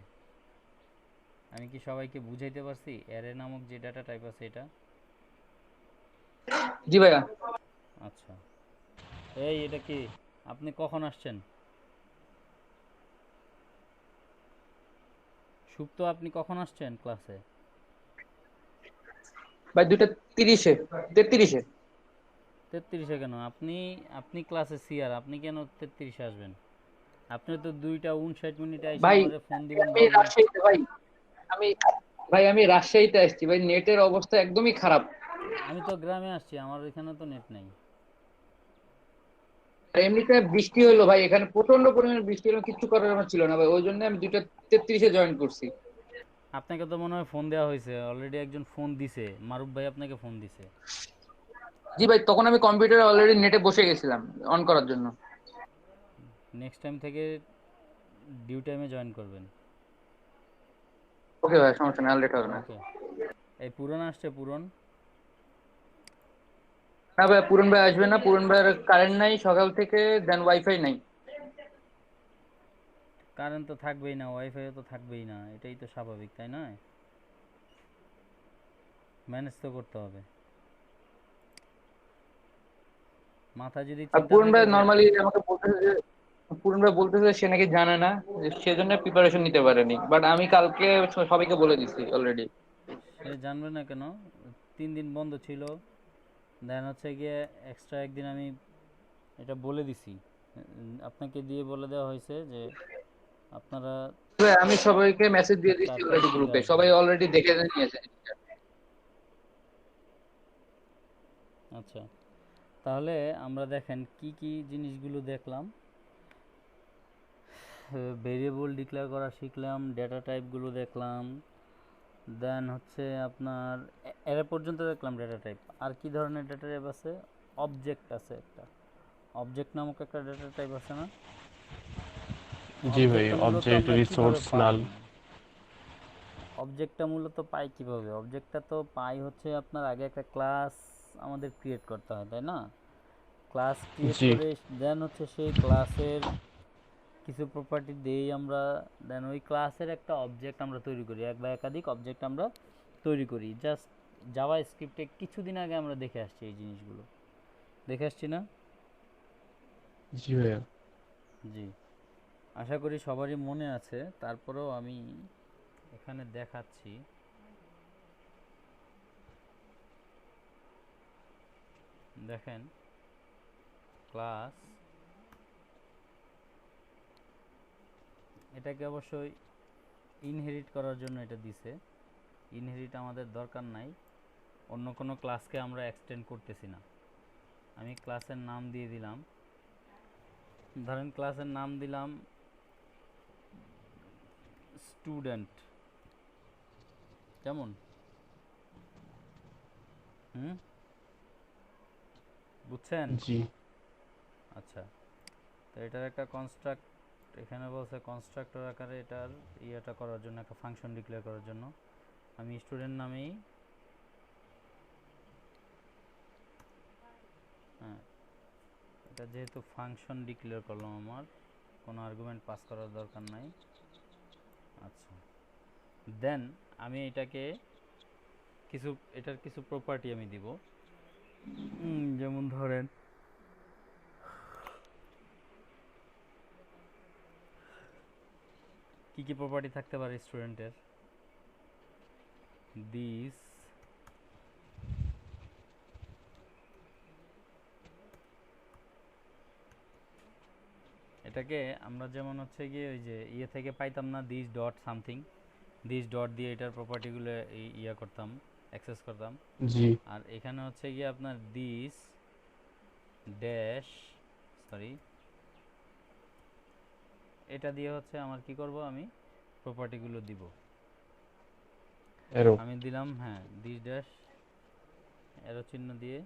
আমি কি সবাইকে বুঝাইতে পারছি? অ্যারে নামক যে ডাটা টাইপ আছে এটা। জি ভাইয়া। আচ্ছা, এটা কি আপনি কখন আসছেন? সুপ্ত, আপনি কখন আসছেন ক্লাসে? ভাই 2:30-এ 33-এ। 33-এ কেন? আপনি ক্লাসে সিআর, আপনি কেন 33-এ আসবেন? আপনি তো 2:59 এসে ভাই আমারে ফোন দিবেন আমি বলবেন। রাজশাহীতে ভাই, আমি আমি রাজশাহীতে আসছি ভাই, নেটের অবস্থা একদমই খারাপ। আমি তো গ্রামে আসছি, আমার এখানে তো নেট নেই। আর এমনিতে বৃষ্টি হলো ভাই, এখানে প্রচন্ড পরিমাণে বৃষ্টি হলো, কিছু করার আমার ছিল না ভাই, ওই জন্য আমি 2:33-এ জয়েন করছি। আপনাকে তো মনে হয় ফোন দেওয়া হয়েছে অলরেডি, একজন ফোন দিছে, মারুফ ভাই আপনাকে ফোন দিছে। জি ভাই, তখন আমি কম্পিউটারে অলরেডি নেটে বসে গেছিলাম অন করার জন্য। নেক্সট টাইম থেকে ডিউ টাইমে জয়েন করবেন। ওকে ভাই, সমস্যা নেই, আর লেট হবে না। ওকে। এই পূরণ আসছে, পূরণ। না ভাই, পূরণ ভাই আসবে না, পূরণ ভাইয়ের কারেন্ট নাই সকাল থেকে, দেন ওয়াইফাই নাই। কারেন্ট তো থাকবেই না, ওয়াইফাই তো থাকবেই না, এটাই তো স্বাভাবিক, তাই নয়? ম্যানেজ তো করতে হবে। মাথা যদি আর চিন্তা পূরণ থাকে ভাই যে নর্মালি আমাকে বলতেছে যে, পূরণ ভাই বলতেছে সে নাকি জানে না, সেজন্য প্রিপারেশন নিতে পারেনি, বাট আমি কালকে সবাইকে বলে দিচ্ছি অলরেডি। সে জানবে না কেন? 3 দিন বন্ধ ছিল, দেন হচ্ছে গিয়ে এক্সট্রা একদিন আমি এটা বলে দিছি, আপনাকে দিয়ে বলে দেওয়া হয়েছে যে আপনারা আমি সবাইকে মেসেজ দিয়ে দিচ্ছি তাড়াতাড়ি অলরেডি চলে গ্রুপে, আসবেন। সবাই অলরেডি দেখে নিয়েছে। আচ্ছা, তাহলে আমরা দেখেন কি কি জিনিসগুলো দেখলাম। ভেরিয়েবল ডিক্লেয়ার করা শিখলাম, ডেটা টাইপগুলো দেখলাম, দেন হচ্ছে আপনার এর পর্যন্ত দেখলাম ডেটা টাইপ। আর কি ধরনের ডেটা টাইপ আছে? অবজেক্ট আছে একটা, অবজেক্ট নামক একটা ডেটা টাইপ আছে না? জি ভাই, অবজেক্টটা মূলত অবজেক্ট আমরা কিভাবে রিসোর্স নাল। পাই? অবজেক্টটা মূলত পাই কিভাবে? অবজেক্টটা তো পাই হচ্ছে আপনার আগে একটা ক্লাস আমাদের ক্রিয়েট করতে হয়, তাই না? ক্লাস ক্রিয়েট জি করে দেন হচ্ছে সেই ক্লাসের কিছু প্রপার্টি দেই আমরা, দেন ওই ক্লাসের একটা অবজেক্ট আমরা তৈরি করি, এক বা একাধিক অবজেক্ট আমরা তৈরি করি। জাস্ট জাভা স্ক্রিপ্টে কিছুদিন আগে আমরা দেখে আসছি এই জিনিসগুলো, দেখে আসছি না? জি ভাইয়া। জি, আশা করি সবারই মনে আছে। তারপরেও আমি এখানে দেখাচ্ছি। দেখেন ক্লাস, এটাকে অবশ্যই ইনহেরিট করার জন্য এটা দিছে। ইনহেরিট আমাদের দরকার নাই, অন্য কোনো ক্লাসকে আমরা এক্সটেন্ড করতেছি না। আমি ক্লাসের নাম দিয়ে দিলাম, ধরেন ক্লাসের নাম দিলাম স্টুডেন্ট, কেমন? হুম, বুঝছেন? জি আচ্ছা, তো এটার একটা কনস্ট্রাক্ট এখানে বলছে, কনস্ট্রাক্টর আকারে এটার ইয়েটা করার জন্য, একটা ফাংশন ডিক্লেয়ার করার জন্য আমি স্টুডেন্ট নামেই, হ্যাঁ, এটা যেহেতু ফাংশন ডিক্লেয়ার করলাম, আমার কোনো আর্গুমেন্ট পাস করার দরকার নাই। আচ্ছা, দেন আমি এটাকে এটার কিছু প্রপার্টি আমি দিব, যেমন ধরেন কি কি প্রপার্টি থাকতে পারে স্টুডেন্টের? দিস এটাকে আমরা যেমন হচ্ছে গিয়ে ওই যে ইয়ে থেকে পাইতাম না, this dot something, this dot দিয়ে এটার প্রপার্টিগুলো ইয়া করতাম, অ্যাক্সেস করতাম। জি আর এখানে হচ্ছে গিয়ে আপনার দিস ড্যাশ, সরি, এটা দিয়ে হচ্ছে আমার কি করব, আমি প্রপার্টিগুলো দিব। এরো আমি দিলাম, হ্যাঁ, দিস ড্যাশ এরো চিহ্ন দিয়ে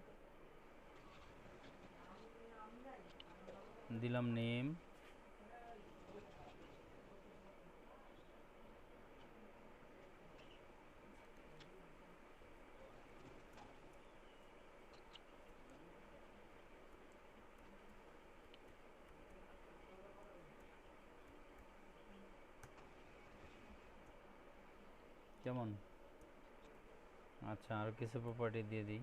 দিলাম নেম, কেমন? আচ্ছা, আর কিছু প্রপার্টি দিয়ে দিই।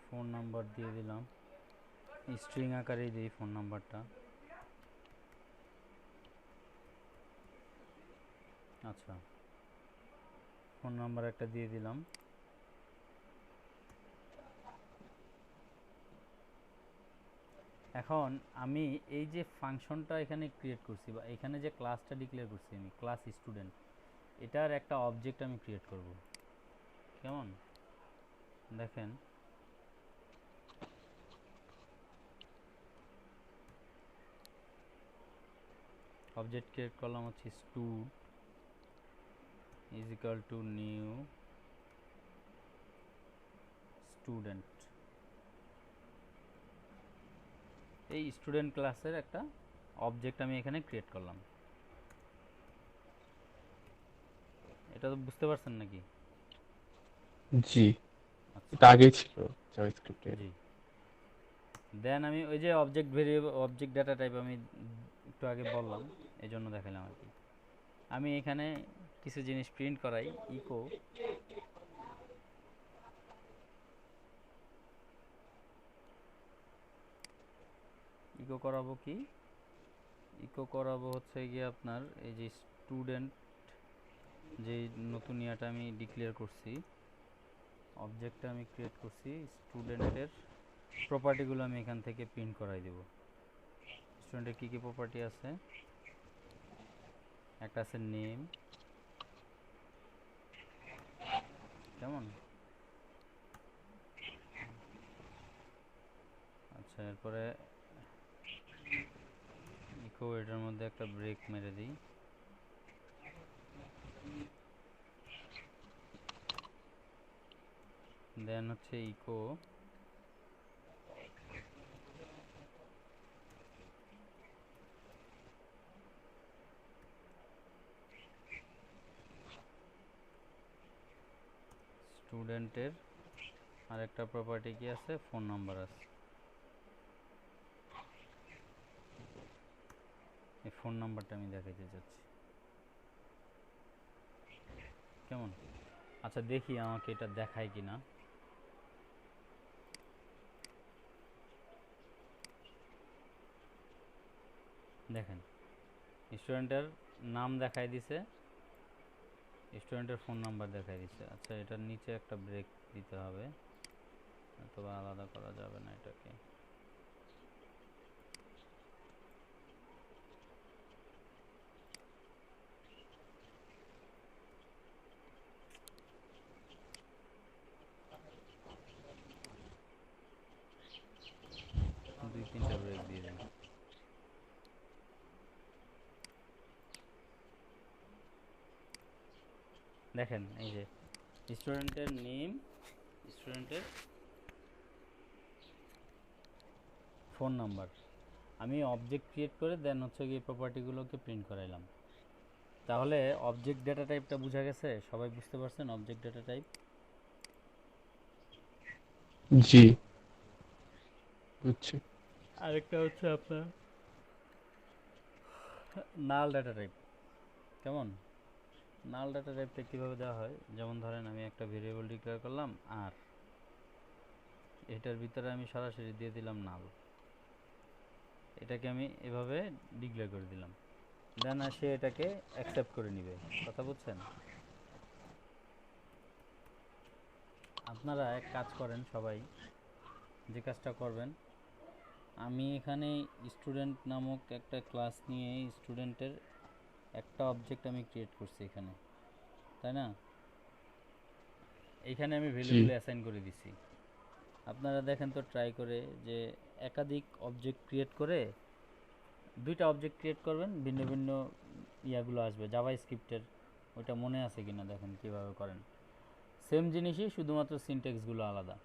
ফোন নাম্বার দিয়ে দিলাম, স্ট্রিং আকারেই দিই ফোন নাম্বারটা। আচ্ছা, ফোন নাম্বার একটা দিয়ে দিলাম। এখন আমি এই যে ফাংশনটা এখানে ক্রিয়েট করছি, বা এখানে যে ক্লাসটা ডিক্লেয়ার করছি আমি, ক্লাস স্টুডেন্ট, এটার একটা অবজেক্ট আমি ক্রিয়েট করব। কেমন? দেখেন, অবজেক্ট ক্রিয়েট করলাম হচ্ছে stood is equal to new student. এই স্টুডেন্ট ক্লাসের একটা অবজেক্ট আমি এখানে ক্রিয়েট করলাম। এটা তো বুঝতে পারছেন নাকি? জি আচ্ছা, এটা আগেই ছিল জাভাস্ক্রিপ্টে। জি। দেন আমি ওই যে object variable, object data type আমি একটু আগে বললাম, এই জন্য দেখালাম আর কি। আমি এখানে কিছু জিনিস প্রিন্ট করাই, ইকো ইকো করাবো কি, ইকো করাবো হচ্ছে গিয়ে আপনার এই যে স্টুডেন্ট, যে নতুন ইয়াটা আমি ডিক্লেয়ার করছি, অবজেক্টটা আমি ক্রিয়েট করছি, স্টুডেন্টের প্রপার্টিগুলো আমি এখান থেকে প্রিন্ট করাই দেব। স্টুডেন্টের কী কী প্রপার্টি আছে, একটা আছে নেম, কেমন? আচ্ছা, এরপরে ইকো, এটার মধ্যে একটা ব্রেক মেরে দিই। দেন হচ্ছে ইকো স্টুডেন্টের আরেকটা প্রপার্টি কি আছে, ফোন নাম্বার আছে। এই ফোন নাম্বারটা আমি দেখাইতে চাচ্ছি। কেমন? আচ্ছা, দেখি আমাকে এটা দেখায় কিনা। দেখেন, স্টুডেন্টের নাম দেখাই দিছে, স্টুডেন্টের ফোন নাম্বার দেখাই দিছে। আচ্ছা, এটার নিচে একটা ব্রেক দিতে হবে, অথবা আলাদা করা যাবে না এটাকে। দুই তিনটা ব্রেক দিয়ে দিই। দেখেন, এই যে স্টুডেন্টের নেম, স্টুডেন্টের ফোন নাম্বার, আমি অবজেক্ট ক্রিয়েট করে দেন হচ্ছে গিয়ে প্রপার্টিগুলোকে প্রিন্ট করাইলাম। তাহলে অবজেক্ট ডেটা টাইপটা বোঝা গেছে? সবাই বুঝতে পারছেন অবজেক্ট ডেটা টাইপ? জি বুঝছি। আরেকটা হচ্ছে আপনার নাল ডেটা টাইপ। কেমন? নাল ডাটা টাইপটা কীভাবে দেওয়া হয়, যেমন ধরেন আমি একটা ভেরিয়েবল ডিক্লেয়ার করলাম আর এটার ভিতরে আমি সরাসরি দিয়ে দিলাম নাল, এটাকে আমি এভাবে ডিক্লেয়ার করে দিলাম, দেন সে এটাকে অ্যাকসেপ্ট করে নিবে। কথা বুঝছেন? আপনারা এক কাজ করেন সবাই, যে কাজটা করবেন, আমি এখানে স্টুডেন্ট নামক একটা ক্লাস নিয়ে স্টুডেন্টের একটা অবজেক্ট আমি ক্রিয়েট করছি এখানে, তাই না? এইখানে আমি জি ভ্যালুগুলো অ্যাসাইন করে দিছি। আপনারা দেখেন তো ট্রাই করে যে একাধিক অবজেক্ট ক্রিয়েট করে দুইটা অবজেক্ট ক্রিয়েট করবেন, ভিন্ন ভিন্ন ইয়াগুলো আসবে জাভা স্ক্রিপ্টের, ওইটা মনে আছে কিনা দেখেন কিভাবে করেন। সেম জিনিসই, শুধুমাত্র সিনট্যাক্সগুলো আলাদা।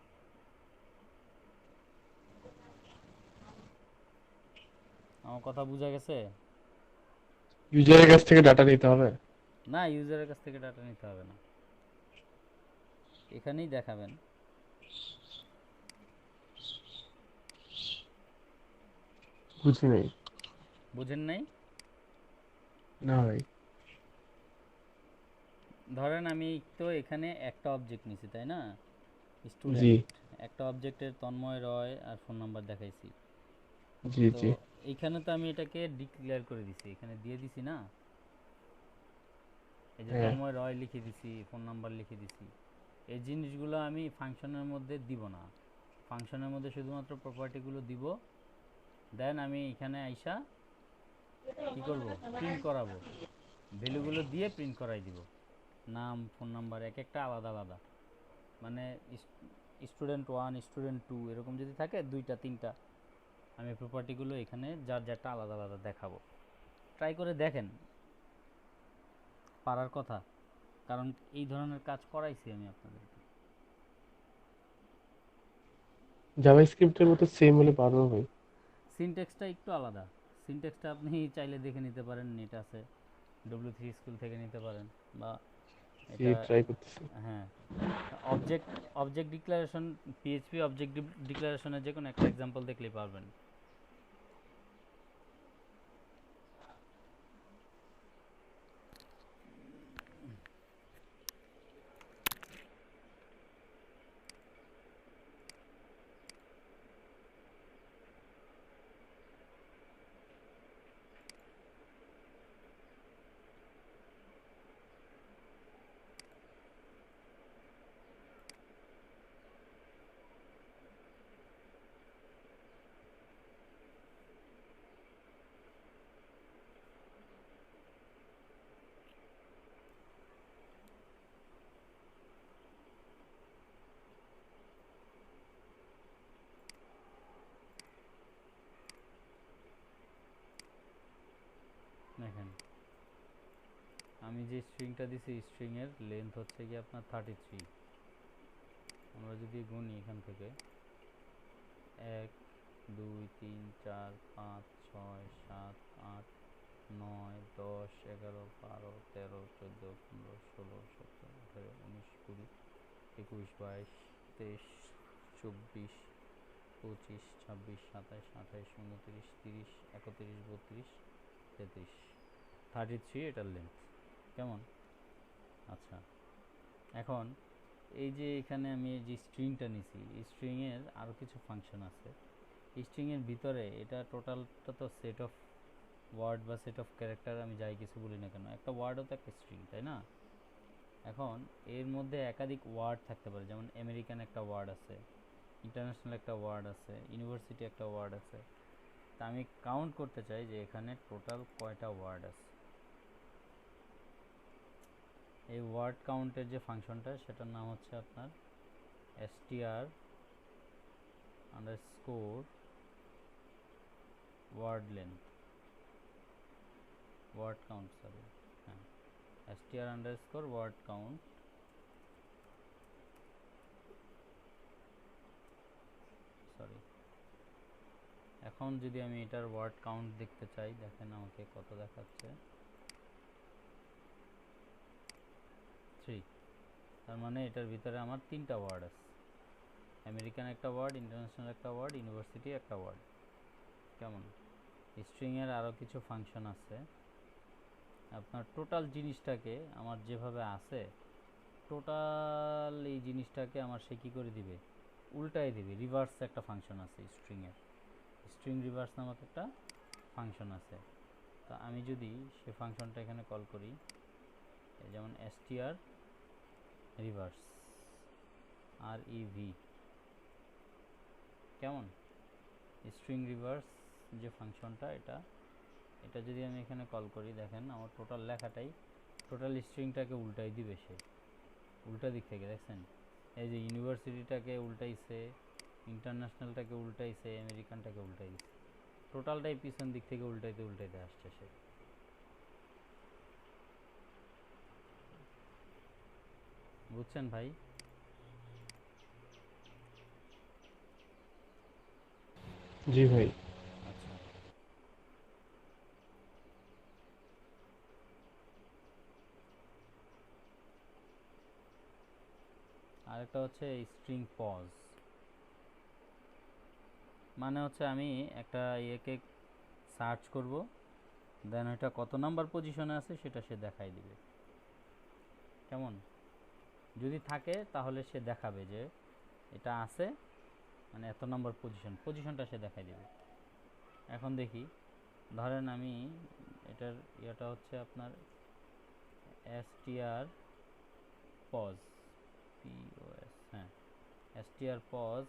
আমার কথা বোঝা গেছে? ইউজারের কাছ থেকে ডাটা নিতে হবে। না, ইউজারের কাছ থেকে ডাটা নিতে হবে না, এখানেই দেখাবেন। বুঝি নাই। বুঝেন নাই? না ভাই। ধরেন আমি তো এখানে একটা অবজেক্ট নিছি, তাই না? জি স্টুডেন্ট, একটা অবজেক্টের তন্ময় রয় আর ফোন নাম্বার দেখাইছি। জি তো জি এইখানে তো আমি এটাকে ডিক্লেয়ার করে দিছি, এখানে দিয়ে দিছি না, এই যে হ্যাঁ তন্ময় রয় লিখে দিছি, ফোন নাম্বার লিখে দিছি। এই জিনিসগুলো আমি ফাংশনের মধ্যে দিব না, ফাংশনের মধ্যে শুধুমাত্র প্রপার্টিগুলো দিব। দেন আমি এখানে আইসা কি করব, প্রিন্ট করাবো, ভ্যালুগুলো দিয়ে প্রিন্ট করাই দিব। নাম, ফোন নাম্বার এক একটা আলাদা আলাদা, মানে স্টুডেন্ট 1, স্টুডেন্ট 2 এরকম যদি থাকে দুইটা তিনটা, আমি প্রপার্টিগুলো এখানে যার যারটা আলাদা আলাদা দেখাবো। ট্রাই করে দেখেন, পারার কথা, কারণ এই ধরনের কাজ করাইছি আমি আপনাদেরকে। জাভাস্ক্রিপ্টের মতো সেম হলে পারবো ভাই। সিনট্যাক্সটা একটু আলাদা, সিনট্যাক্সটা আপনি চাইলে দেখে নিতে পারেন, নেট আছে, W3 স্কুল থেকে নিতে পারেন, বা জি এটা, ট্রাই করতেছি। হ্যাঁ, object object declaration, PHP object ডিক্লারেশনের যে কোনো একটা এক্সাম্পল দেখলেই পারবেন। দেখেন আমি যে স্ট্রিংটা দিছি, স্ট্রিংয়ের লেন্থ হচ্ছে কি আপনার 33। আমরা যদি গুনি এখান থেকে 1 2 3 4 5 6 7 8 9 10 11 12 13 14 15 16 17 18 19 20 21 22 23 24 25 26 27 28 29 30 31 32 33, 33 এটার লেন্থ। কেমন? আচ্ছা, এখন এই যে এখানে আমি যে স্ট্রিংটা নিছি, এই স্ট্রিংয়ের আরও কিছু ফাংশন আছে। স্ট্রিংয়ের ভিতরে এটা টোটালটা তো সেট অফ ওয়ার্ড বা সেট অফ ক্যারেক্টার, আমি যাই কিছু বলি না কেন, একটা ওয়ার্ডও তো একটা স্ট্রিং, তাই না? এখন এর মধ্যে একাধিক ওয়ার্ড থাকতে পারে, যেমন আমেরিকান একটা ওয়ার্ড আছে, ইন্টারন্যাশনাল একটা ওয়ার্ড আছে, ইউনিভার্সিটি একটা ওয়ার্ড আছে। তা আমি কাউন্ট করতে চাই যে এখানে টোটাল কয়টা ওয়ার্ড আছে। এই ওয়ার্ড কাউন্টের যে ফাংশনটা, সেটার নাম হচ্ছে আপনার str underscore word length, word count, sorry, হ্যাঁ, str underscore word count, sorry. এখন যদি আমি এটার ওয়ার্ড কাউন্ট দেখতে চাই, দেখেন আমাকে কত দেখাচ্ছে, 3। তার মানে এটার ভিতরে আমার 3টা ওয়ার্ড আছে, আমেরিকান একটা ওয়ার্ড, ইন্টারন্যাশনাল একটা ওয়ার্ড, ইউনিভার্সিটি একটা ওয়ার্ড। কেমন? স্ট্রিংয়ের আরও কিছু ফাংশন আছে, আপনার টোটাল জিনিসটাকে আমার যেভাবে আছে, টোটাল এই জিনিসটাকে আমার সে কী করে দিবে, উল্টায় দিবে। রিভার্স একটা ফাংশন আছে স্ট্রিংয়ের, স্ট্রিং রিভার্স নামক একটা ফাংশন আছে। তা আমি যদি সে ফাংশনটা এখানে কল করি, যেমন str রিভার্স REV, কেমন, স্ট্রিং রিভার্স যে ফাংশনটা, এটা এটা যদি আমি এখানে কল করি, দেখেন আমার টোটাল লেখাটাই, টোটাল স্ট্রিংটাকে উল্টাই দিবে সে, উল্টা দিক থেকে। দেখছেন এই যে ইউনিভার্সিটিটাকে উল্টাইছে, ইন্টারন্যাশনালটাকে উল্টাইছে, আমেরিকানটাকে উল্টাই দিছে, টোটালটাই পিছন দিক থেকে উল্টাইতে উল্টাইতে আসছে সে। বুঝছেন ভাই? জি ভাই। আচ্ছা, আরেকটা হচ্ছে স্ট্রিং পজ, মানে হচ্ছে আমি একটা ইয়েকে সার্চ করব, দেন ওইটা কত নাম্বার পজিশনে আছে সেটা সে দেখাই দিবে। কেমন, যদি থাকে তাহলে সে দেখাবে যে এটা আছে, মানে এত নাম্বার পজিশনটা সে দেখাই দিবে। এখন দেখি, ধরেন আমি এটার ইয়েটা হচ্ছে আপনার str pos, হ্যাঁ str pos,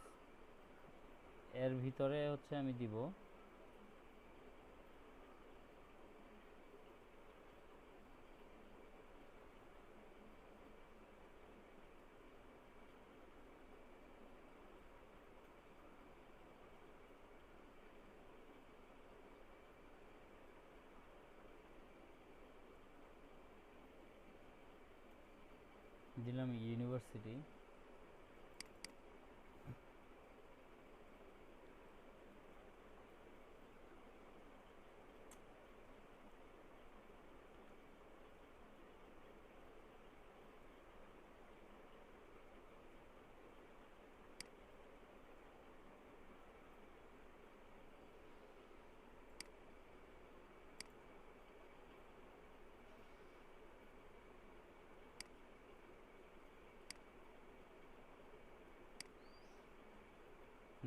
এর ভিতরে হচ্ছে আমি দিব দিলাম ইউনিভার্সিটি,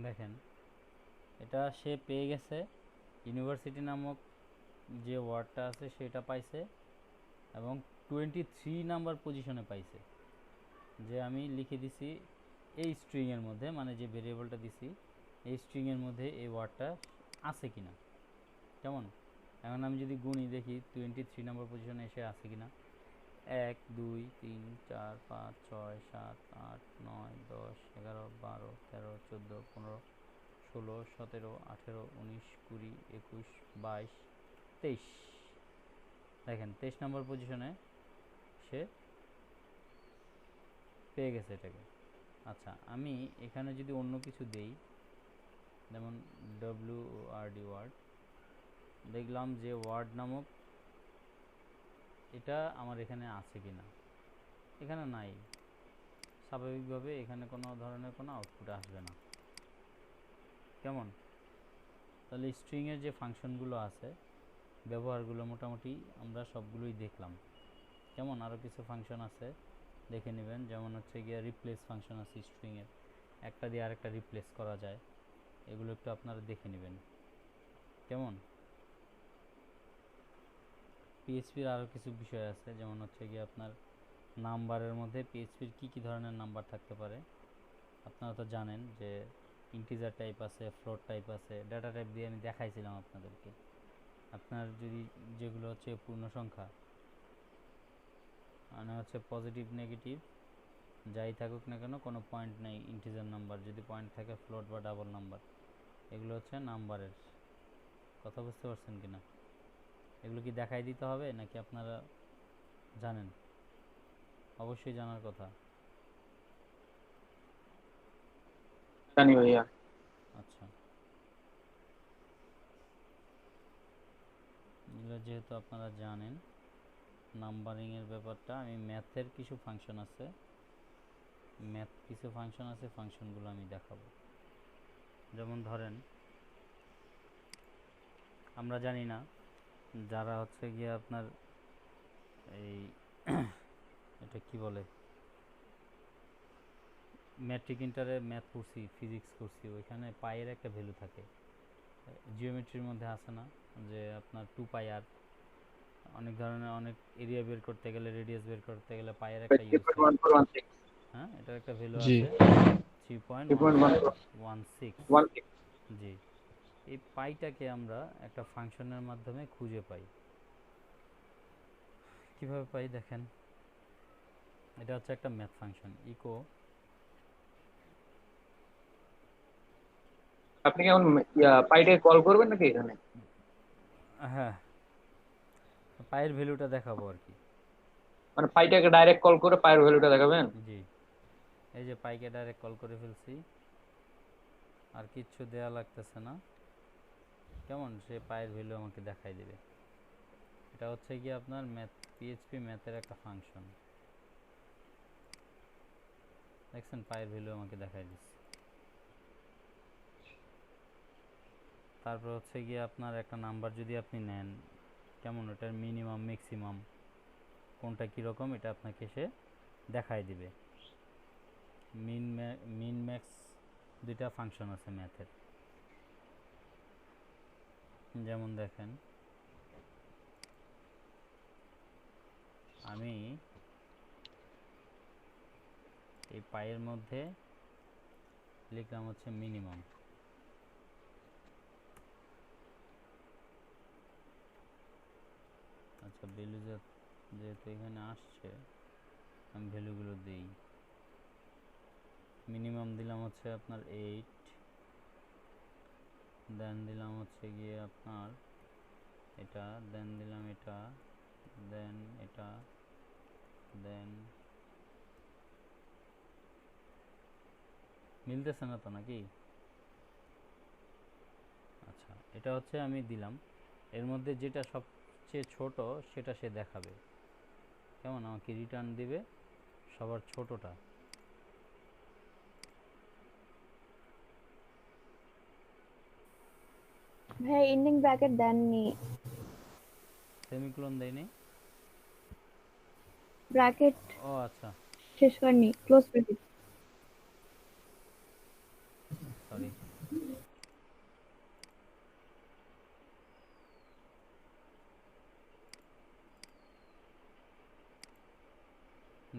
দেখেন এটা সে পেয়ে গেছে, ইউনিভার্সিটি নামক যে ওয়ার্ডটা আছে সেটা পাইছে, এবং 23 নাম্বার পজিশনে পাইছে। যে আমি লিখে দিছি এই স্ট্রিংয়ের মধ্যে, মানে যে ভেরিয়েবলটা দিছি এই স্ট্রিংয়ের মধ্যে এই ওয়ার্ডটা আছে কিনা। কেমন, এখন আমি যদি গুণি দেখি 23 নাম্বার পজিশনে এসে আছে কিনা, 1 2 3 4 5 6 7 8 9 10 11 12 13 14 15 16 17 18 19 20 21 22 23, দেখেন 23 নম্বর পজিশনে সে পেয়ে গেছে এটাকে। আচ্ছা, আমি এখানে যদি অন্য কিছু দেই, যেমন WRD ওয়ার্ড, দেখলাম যে ওয়ার্ড নামক এটা আমার এখানে আছে কিনা, এখানে নাই, স্বাভাবিকভাবে এখানে কোনো ধরনের কোনো আউটপুট আসবে না। কেমন, তাহলে স্ট্রিংয়ের যে ফাংশনগুলো আছে, ব্যবহারগুলো মোটামুটি আমরা সবগুলোই দেখলাম। কেমন, আরও কিছু ফাংশন আছে দেখে নেবেন, যেমন হচ্ছে গিয়ে রিপ্লেস ফাংশন আছে স্ট্রিংয়ের, একটা দিয়ে আরেকটা রিপ্লেস করা যায়, এগুলো একটু আপনারা দেখে নেবেন। কেমন, পিএইচপির আরও কিছু বিষয় আছে, যেমন হচ্ছে গিয়ে আপনার নাম্বারের মধ্যে পিএইচপির কী কী ধরনের নাম্বার থাকতে পারে। আপনারা তো জানেন যে ইন্টিজার টাইপ আছে, ফ্লোট টাইপ আছে, ডেটা টাইপ দিয়ে আমি দেখাইছিলাম আপনাদেরকে। আপনার যদি যেগুলো হচ্ছে পূর্ণ সংখ্যা, মানে হচ্ছে পজিটিভ নেগেটিভ যাই থাকুক না কেন, কোনো পয়েন্ট নেই, ইন্টিজার নাম্বার, যদি পয়েন্ট থাকে ফ্লোট বা ডাবল নাম্বার, এগুলো হচ্ছে নাম্বারের। কথা বুঝতে পারছেন কিনা, এগুলো কি দেখাই দিতে হবে নাকি আপনারা জানেন? অবশ্যই জানার কথা। জানি ভাইয়া। আচ্ছা, এগুলো যেহেতু আপনারা জানেন নাম্বারিংয়ের ব্যাপারটা, আমি ম্যাথের কিছু ফাংশন আছে, ফাংশনগুলো আমি দেখাবো। যেমন ধরেন আমরা জানি না, যারা হচ্ছে গিয়ে আপনার এই এটা কি বলে, ম্যাট্রিক ইন্টারে ম্যাথ পড়ছি, ফিজিক্স করছি, ওইখানে পায়ের একটা ভ্যালু থাকে। জিওমেট্রির মধ্যে আছে না যে আপনার 2 পাই আর অনেক ধরনের, অনেক এরিয়া বের করতে গেলে, রেডিয়াস বের করতে গেলে পায়ের একটা ইউজ হয়। 3.1416 হ্যাঁ, এটার একটা ভ্যালু জি আছে 3.1416। 3.16 জি, এই পাইটাকে আমরা একটা ফাংশনের মাধ্যমে খুঁজে পাই। কিভাবে পাই দেখেন, এটা হচ্ছে একটা ম্যাথ ফাংশন ইকো। আপনি কি এখন পাইটাকে কল করবেন নাকি এখানে? হ্যাঁ, পায়ের ভ্যালুটা দেখাবো আর কি। মানে পাইটাকে ডাইরেক্ট কল করে পায়ের ভ্যালুটা দেখাবেন? জি, এই যে পাইকে ডাইরেক্ট কল করে ফেলছি, আর কিচ্ছু দেয়া লাগতেছে না। কেমন, সে পায়ের ভ্যালু আমাকে দেখাই দেবে। এটা হচ্ছে কি আপনার ম্যাথ, পিএইচপি ম্যাথের একটা ফাংশন। দেখছেন, পায়ের ভ্যালু আমাকে দেখাই দিচ্ছে। তারপর হচ্ছে গিয়ে আপনার একটা নাম্বার যদি আপনি নেন, কেমন ওটার মিনিমাম ম্যাক্সিমাম কোনটা কীরকম, এটা আপনাকে সে দেখাই দিবে। মিন ম্যাক্স দুইটা ফাংশন আছে ম্যাথের। যেমন দেখেন, আমি এই পায়ের মধ্যে লিখলাম হচ্ছে মিনিমাম। আচ্ছা, ভ্যালু যেহেতু এখানে আসছে, আমি ভ্যালুগুলো দিই। মিনিমাম দিলাম হচ্ছে আপনার 8, দেন দিলাম হচ্ছে গিয়ে আপনার এটা, দেন দিলাম এটা, দেন এটা, দেন মিলতেছে না তো নাকি? আচ্ছা, এটা হচ্ছে আমি দিলাম, এর মধ্যে যেটা সবচেয়ে ছোট সেটা সে দেখাবে। কেমন, আমাকে রিটার্ন দিবে সবার ছোটটা। ভাই এন্ডিং ব্র্যাকেট দেননি, সেমিকোলন দেয়নি? ব্র্যাকেট ও আচ্ছা, শেষ করেনি, ক্লোজ করে দিচ্ছি। সরি।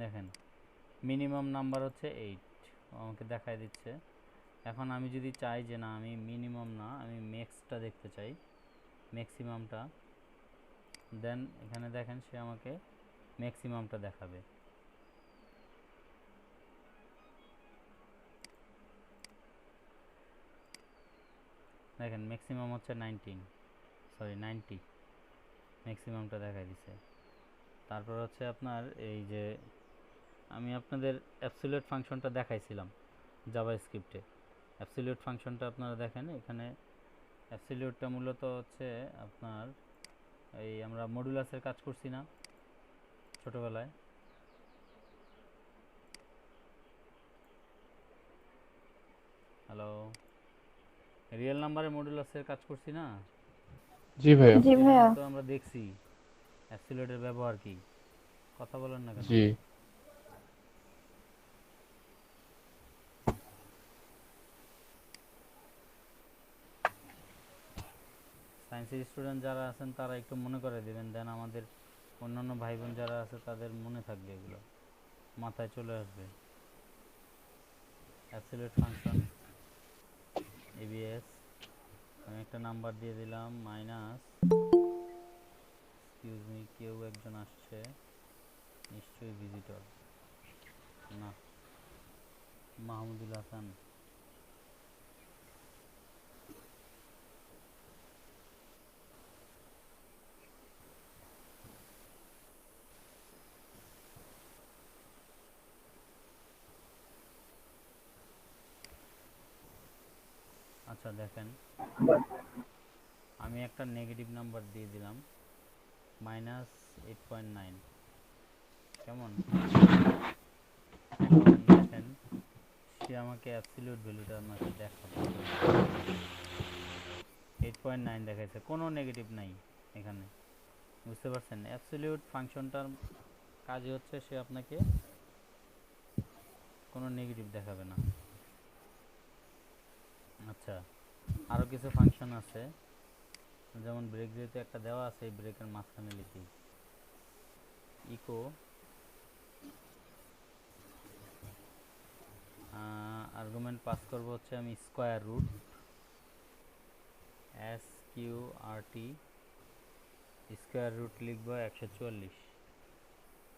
দেখেন, মিনিমাম নাম্বার হচ্ছে 8, আমাকে দেখায় দিচ্ছে। এখন আমি যদি চাই যে না, আমি মিনিমাম না, আমি ম্যাক্সটা দেখতে চাই, ম্যাক্সিমামটা, দেন এখানে দেখেন সে আমাকে ম্যাক্সিমামটা দেখাবে। দেখেন ম্যাক্সিমাম হচ্ছে 90, ম্যাক্সিমামটা দেখাই দিছে। তারপর হচ্ছে আপনার এই যে আমি আপনাদের অ্যাবসলিউট ফাংশনটা দেখাইছিলাম জাভা স্ক্রিপ্টে। অ্যাবসলিউট ফাংশনটা আপনারা দেখেন, এখানে অ্যাবসলিউটটা মূলত হচ্ছে আপনার এই আমরা মডুলাসের কাজ করছি না ছোটবেলায়? হ্যালো, রিয়েল নাম্বারে মডুলাসের কাজ করছি না? জি ভাইয়া। জি ভাইয়া। তো আমরা দেখছি অ্যাবসলিউটের ব্যবহার কি, কথা বলেন না কেন? জি সায়েন্সের স্টুডেন্ট যারা আছেন তারা একটু মনে করে দিবেন, দেন আমাদের অন্যান্য ভাই বোন যারা আছে তাদের মনে থাকবে, এগুলো মাথায় চলে আসবে। অ্যাবসলিউট ফাংশন এবিএস, আমি একটা নাম্বার দিয়ে দিলাম মাইনাস, এক্সকিউজ মি, কেউ একজন আসছে, নিশ্চয়ই ভিজিটর, না, মাহমুদুল হাসান। আচ্ছা দেখেন, আমি একটা নেগেটিভ নাম্বার দিয়ে দিলাম -8.9। কেমন, এখন দেখেন সে আমাকে অ্যাবসলিউট ভ্যালুটা আমাকে দেখাবে। 8.9 দেখাইছে, কোনো নেগেটিভ নাই এখানে। বুঝতে পারছেন? অ্যাবসলিউট ফাংশনটার কাজই হচ্ছে সে আপনাকে কোনো নেগেটিভ দেখাবে না। আচ্ছা, আরও কিছু ফাংশন আছে, যেমন ব্রেক যেহেতু একটা দেওয়া আছে, এই ব্রেকের মাঝখানে লিখি ইকো আর্গুমেন্ট পাস করব হচ্ছে আমি square root SQRT, square root লিখবো 144,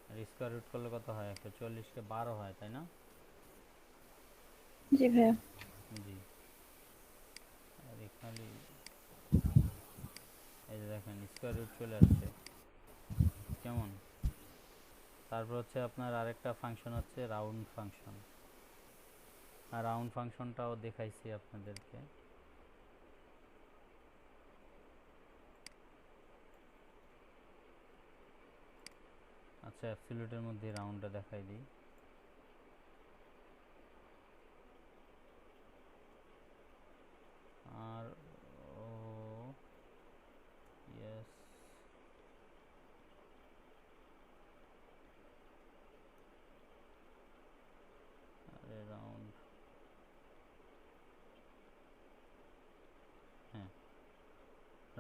আর স্কোয়ার রুট করলে কত হয়? 144কে 12 হয়, তাই না? জি ভাইয়া। জি। আর এখানে এই যে দেখেন স্কোয়ার রুট চলে আসছে, কেমন? তারপর হচ্ছে আপনার আরেকটা ফাংশন হচ্ছে রাউন্ড ফাংশন, আর রাউন্ড ফাংশনটাও দেখাইছি আপনাদেরকে। আচ্ছা, অ্যাবসলিউটের মধ্যে রাউন্ডটা দেখাই দিই। আর ও ইয়েস, আরে রাউন্ড, হ্যাঁ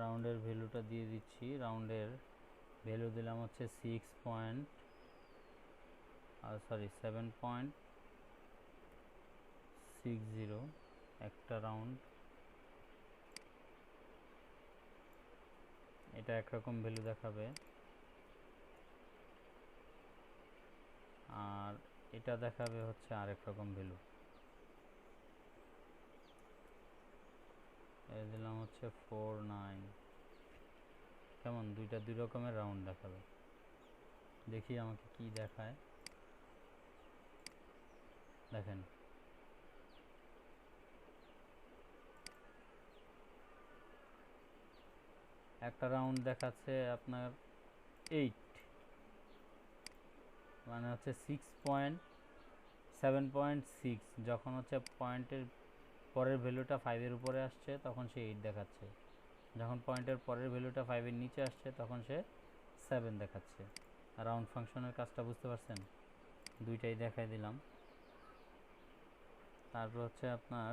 রাউন্ডের ভ্যালুটা দিয়ে দিচ্ছি। রাউন্ডের ভ্যালু দিলাম হচ্ছে 7.60, একটা রাউন্ড। এটা একরকম ভ্যালু দেখাবে, আর এটা দেখাবে হচ্ছে আরেক রকম ভ্যালু। এই দিলাম হচ্ছে 49, কেমন? দুইটা দুই রকমের রাউন্ড দেখাবে। দেখি আমাকে কি দেখায়, দেখেন একটা রাউন্ড দেখাচ্ছে আপনার 8, মানে হচ্ছে 7.6, যখন হচ্ছে পয়েন্টের পরের ভ্যালুটা 5-এর উপরে আসছে তখন সে 8 দেখাচ্ছে, যখন পয়েন্টের পরের ভ্যালুটা 5-এর নিচে আসছে তখন সে 7 দেখাচ্ছে। রাউন্ড ফাংশনের কাজটা বুঝতে পারছেন? দুইটাই দেখাই দিলাম। তারপর হচ্ছে আপনার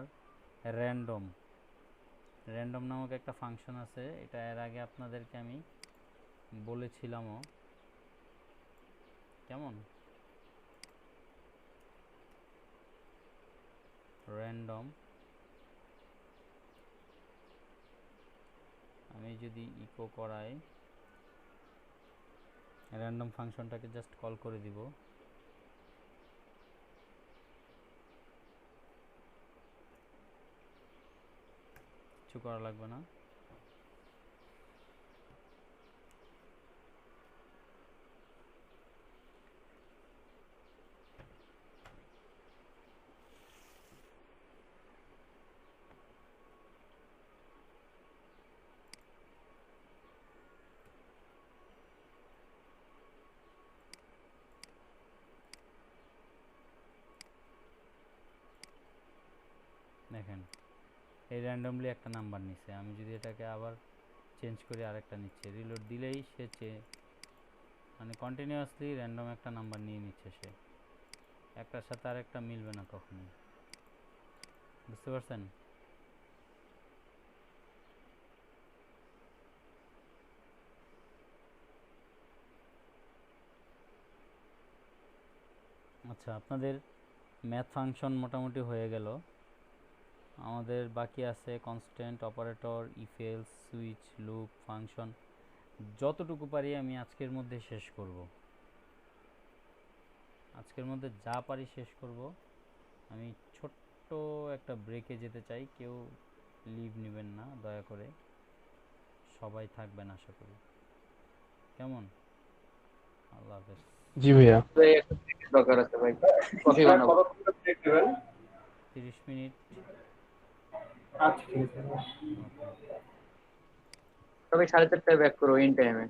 র্যান্ডম, র্যান্ডম নামক একটা ফাংশন আছে, এটা এর আগে আপনাদেরকে আমি বলেছিলামও, কেমন? র্যান্ডম, আমি যদি ইকো করাই, র্যান্ডম ফাংশনটাকে জাস্ট কল করে দিব, কিছু করা লাগবে না। দেখেন এই র্যান্ডমলি একটা নাম্বার নিচ্ছে, আমি যদি এটাকে আবার চেঞ্জ করে আরেকটা নিচ্ছে, রিলোড দিলেই সে মানে কন্টিনিউয়াসলি র্যান্ডম একটা নাম্বার নিয়ে নিচ্ছে, সে একটার সাথে আরেকটা মিলবে না কখনোই। বুঝতে পারছেন? আচ্ছা, আপনাদের ম্যাথ ফাংশন মোটামুটি হয়ে গেল। আমাদের বাকি আছে constant, operator, if else, switch, loop, function. যতটুকু পারি আমি আজকের মধ্যে শেষ করব, আজকের মধ্যে যা পারি শেষ করব। আমি ছোট্ট একটা ব্রেকে যেতে চাই, কেউ লিভ নেবেন না দয়া করে, সবাই থাকবেন আশা করি, কেমন? আল্লাহ হাফেজ। জি ভাইয়া। ভাই, একটা break দরকার আছে ভাই, কফি বানাবো। 30 মিনিট। আচ্ছা ঠিক আছে। ওকে। সবাই 4:30টায় ব্যাক করো ইন টাইমে।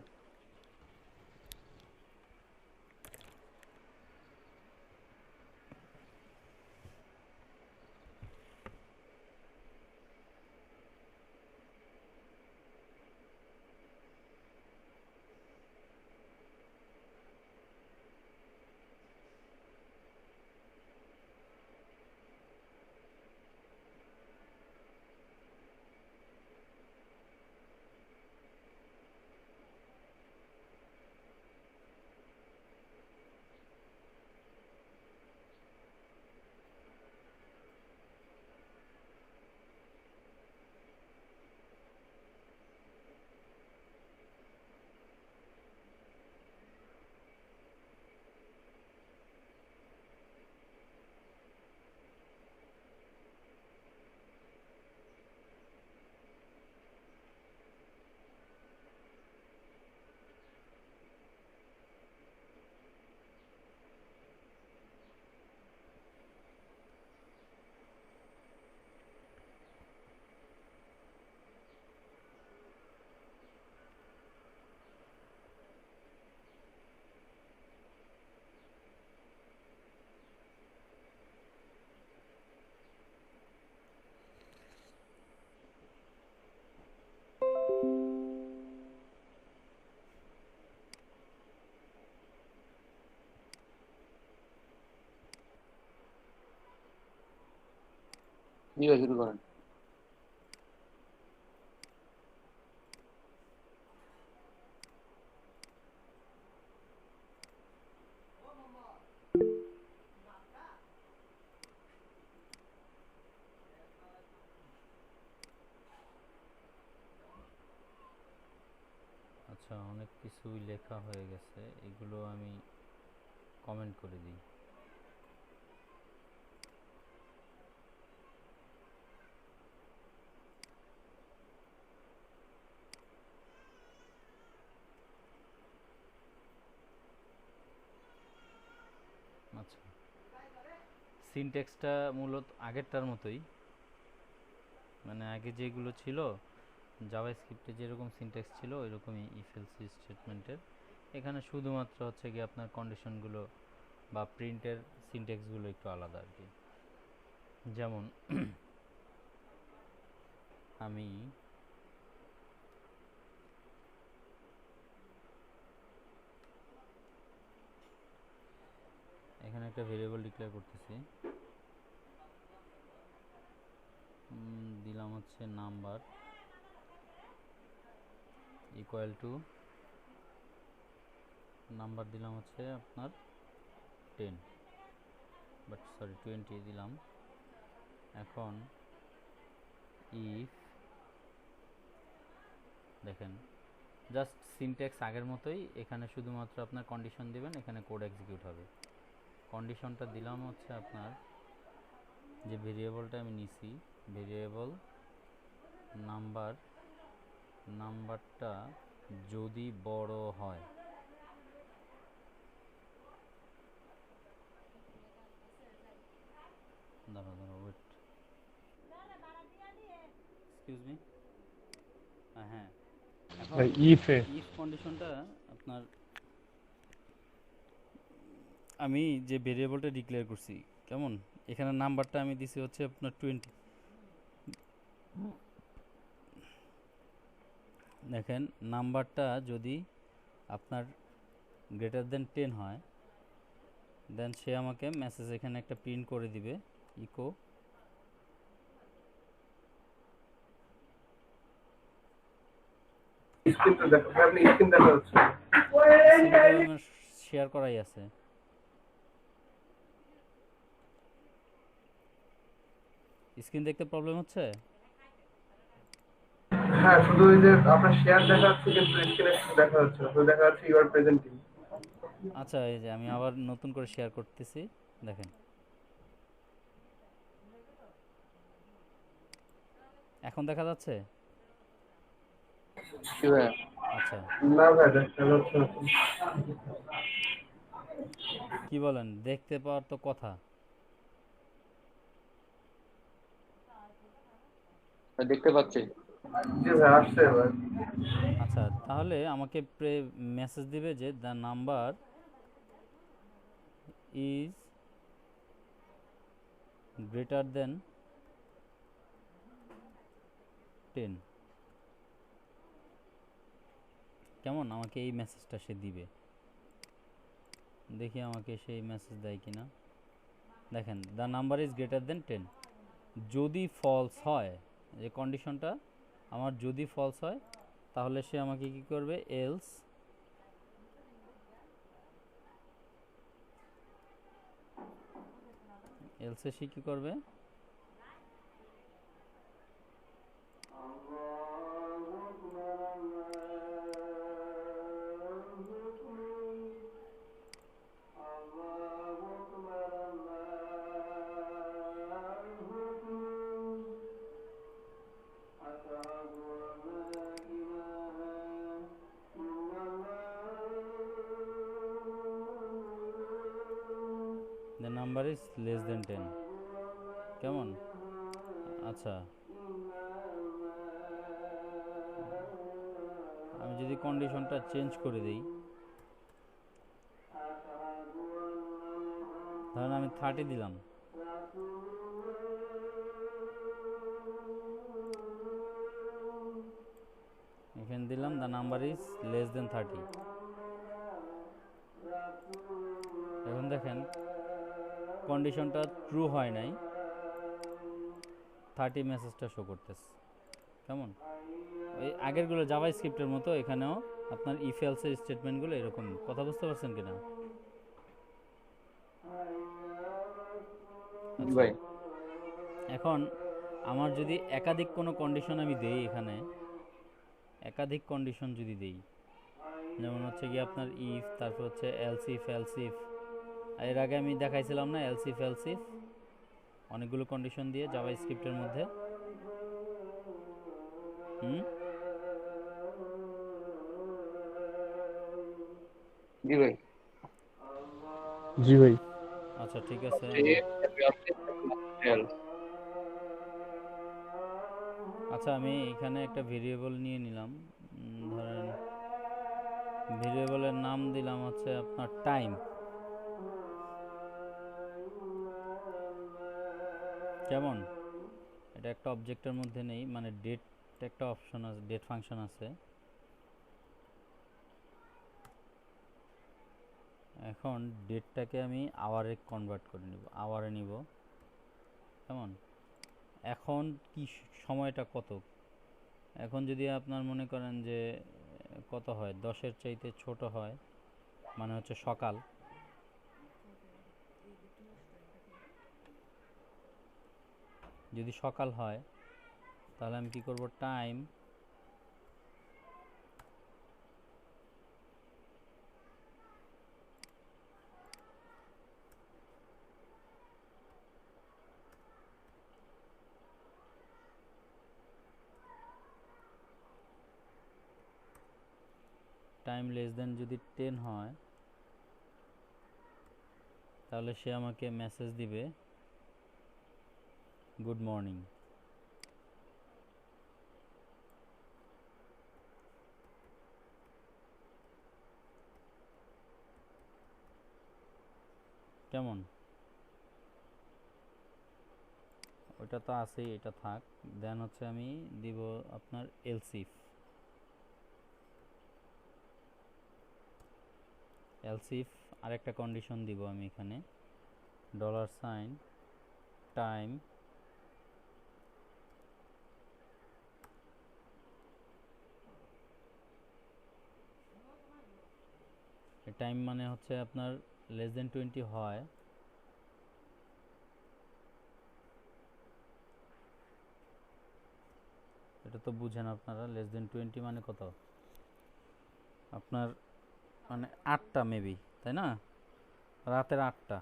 জি ভাই, শুরু করেন। আচ্ছা, অনেক কিছুই লেখা হয়ে গেছে, এগুলো আমি কমেন্ট করে দিই। আচ্ছা, সিনট্যাক্সটা মূলত আগেরটার মতোই, মানে আগে যেগুলো ছিল জাভাস্ক্রিপ্টে যেরকম সিনট্যাক্স ছিল ওইরকমই ইফ এলস স্টেটমেন্টের। এখানে শুধুমাত্র হচ্ছে কি আপনার কন্ডিশনগুলো বা প্রিন্টের সিনট্যাক্সগুলো একটু আলাদা আর কি। যেমন আমি এখানে একটা ভেরিয়েবল ডিক্লেয়ার করতেছি, দিলাম হচ্ছে নাম্বার ইকুয়াল টু নাম্বার দিলাম হচ্ছে আপনার 10, বাট সরি 20 দিলাম। এখন ইফ দেখেন জাস্ট সিনট্যাক্স আগের মতোই, এখানে শুধুমাত্র আপনার কন্ডিশন দিবেন, এখানে কোড এক্সিকিউট হবে। কন্ডিশনটা দিলাম হচ্ছে আপনার যে ভেরিয়েবলটা আমি নিছি, ভেরিয়েবল নাম্বার, নাম্বারটা যদি বড় হয়, দাঁড়া ওয়েট, এক্সকিউজ মি, হ্যাঁ এখন ভাই ইফে ইফ কন্ডিশনটা আপনার, আমি যে ভেরিয়েবলটা ডিক্লেয়ার করছি কেমন, এখানে নাম্বারটা আমি দিছি হচ্ছে আপনার 20। দেখেন নাম্বারটা যদি আপনার গ্রেটার দেন 10 হয়, দেন সে আমাকে মেসেজ এখানে একটা প্রিন্ট করে দিবে, ইকো শেয়ার করাই আছে। স্ক্রিন দেখতে প্রবলেম হচ্ছে? হ্যাঁ, শুধু ওই যে আপনার শেয়ার দেখাচ্ছে কিন্তু স্ক্রিনে দেখা যাচ্ছে না, শুধু দেখা যাচ্ছে ইউ আর প্রেজেন্টিং। আচ্ছা, এই যে আমি আবার নতুন করে শেয়ার করতেছি, দেখেন এখন দেখা যাচ্ছে। কি ভাই? আচ্ছা, না ভাই, দেখা যাচ্ছে না। কি বলেন, দেখতে পাওয়ার তো কথা। দেখতে পাচ্ছি। জি ভাই, আসছে এবার। আচ্ছা, তাহলে আমাকে মেসেজ দিবে যে the number is greater than 10, কেমন, আমাকে এই মেসেজটা সে দিবে। দেখি আমাকে সেই মেসেজ দেয় কিনা। দেখেন the number is greater than 10, যদি ফলস হয়, যে কন্ডিশনটা আমার যদি ফলস হয়, তাহলে সে আমাকে কি করবে, এলস এলসে সে কি করবে, the number is less than 10, কেমন। আচ্ছা, আমি যদি কন্ডিশনটা চেঞ্জ করে দিই, ধরেন আমি 30 দিলাম, এখানে দিলাম the number is less than 30। এখন দেখেন কন্ডিশনটা ট্রু হয় নাই, 30 মেসেজটা শো করতেছে। কেমন? ওই আগেরগুলো জাভা স্ক্রিপ্টের মতো এখানেও আপনার ইফ এলসের স্টেটমেন্টগুলো এরকম। কথা বুঝতে পারছেন কিনা? জি আচ্ছা, ভাই। এখন আমার যদি একাধিক কোনো কন্ডিশন আমি দেই, এখানে একাধিক কন্ডিশন যদি দেই, যেমন হচ্ছে কি আপনার ইফ, তারপর হচ্ছে এলস ইফ, এর আগে আমি দেখাইছিলাম না এলস ইফ অনেকগুলো কন্ডিশন দিয়ে জাভা স্ক্রিপ্টের মধ্যে। হুম জি ভাই। জি ভাই। আচ্ছা ঠিক আছে, আমি State, else. আচ্ছা আমি এখানে একটা ভেরিয়েবল নিয়ে নিলাম। ধরেন ভেরিয়েবলের নাম দিলাম হচ্ছে আপনার টাইম। কেমন? এটা একটা অবজেক্টের মধ্যে নেই, মানে ডেট একটা অপশন আছে, ডেট ফাংশন আছে। এখন ডেটটাকে আমি আওয়ারে কনভার্ট করে নিব, আওয়ারে নিব। কেমন? এখন কি সময়টা কত? এখন যদি আপনার মনে করেন যে কত হয়, 10-এর চাইতে ছোট হয়, মানে হচ্ছে সকাল। যদি সকাল হয় তাহলে আমি কি করব, টাইম টাইম লেস দেন যদি 10 হয় তাহলে সে আমাকে মেসেজ দিবে গুড মর্নিং। কেমন? ওইটা তো আছেই, এটা থাক। দেন হচ্ছে আমি দিব আপনার এলসিফ আরেকটা কন্ডিশন দিব আমি এখানে, $, টাইম, টাইম মানে হচ্ছে আপনার লেস দেন 20 হয়, এটা তো বুঝেন আপনারা। লেস দেন 20 মানে কত? আপনার মানে 8টা মেবি, তাই না? রাতের 8টা।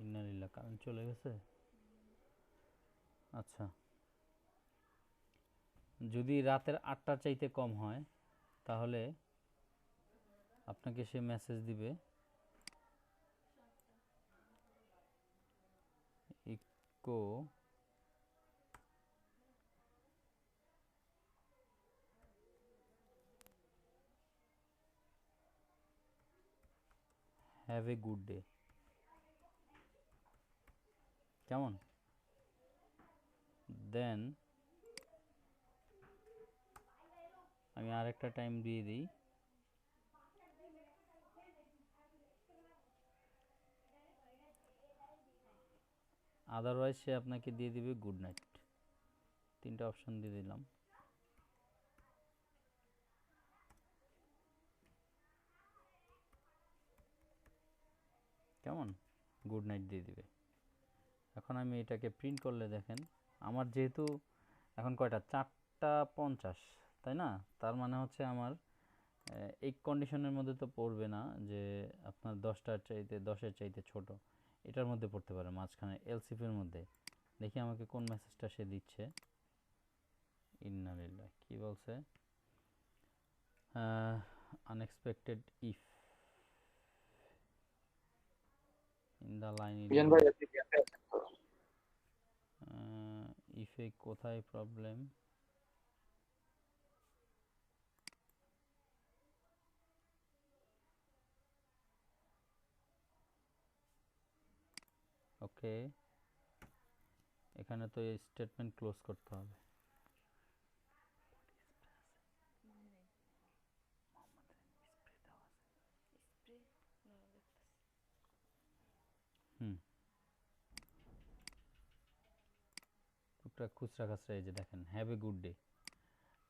ইন্নালিল্লাহ, কারেন্ট চলে গেছে। আচ্ছা, যদি রাতের 8টার চাইতে কম হয় তাহলে আপনাকে সে মেসেজ দিবে echo have a good day. কেমন? দেন আমি আরেকটা টাইম দিয়ে দিই, আদারওয়াইজ সে আপনাকে দিয়ে দিবে গুড নাইট। 3টা অপশন দিয়ে দিলাম। কেমন? গুড নাইট দিয়ে দিবে। এখন আমি এটাকে প্রিন্ট করলে দেখেন, আমার যেহেতু এখন কয়টা, 4টা 50, তাই না? তার মানে হচ্ছে আমার এই কন্ডিশনের মধ্যে তো পড়বে না যে আপনার 10-এর চাইতে ছোট। এটার মধ্যে পড়তে পারে, মাঝখানে এলসিফের মধ্যে। দেখি আমাকে কোন মেসেজটা সে দিচ্ছে। ইন্নালিল্লাহ, কি বলছে? Unexpected if in the line Mizan ভাই 11, আপনি ক্যাফে আছেন তো? ইফে কোথায় প্রবলেম? ওকে, এখানে তো এই স্টেটমেন্ট ক্লোজ করতে হবে। হুম, টুকটাক খুচরা খাচরা, এই যে দেখেন হ্যাভ এ গুড ডে।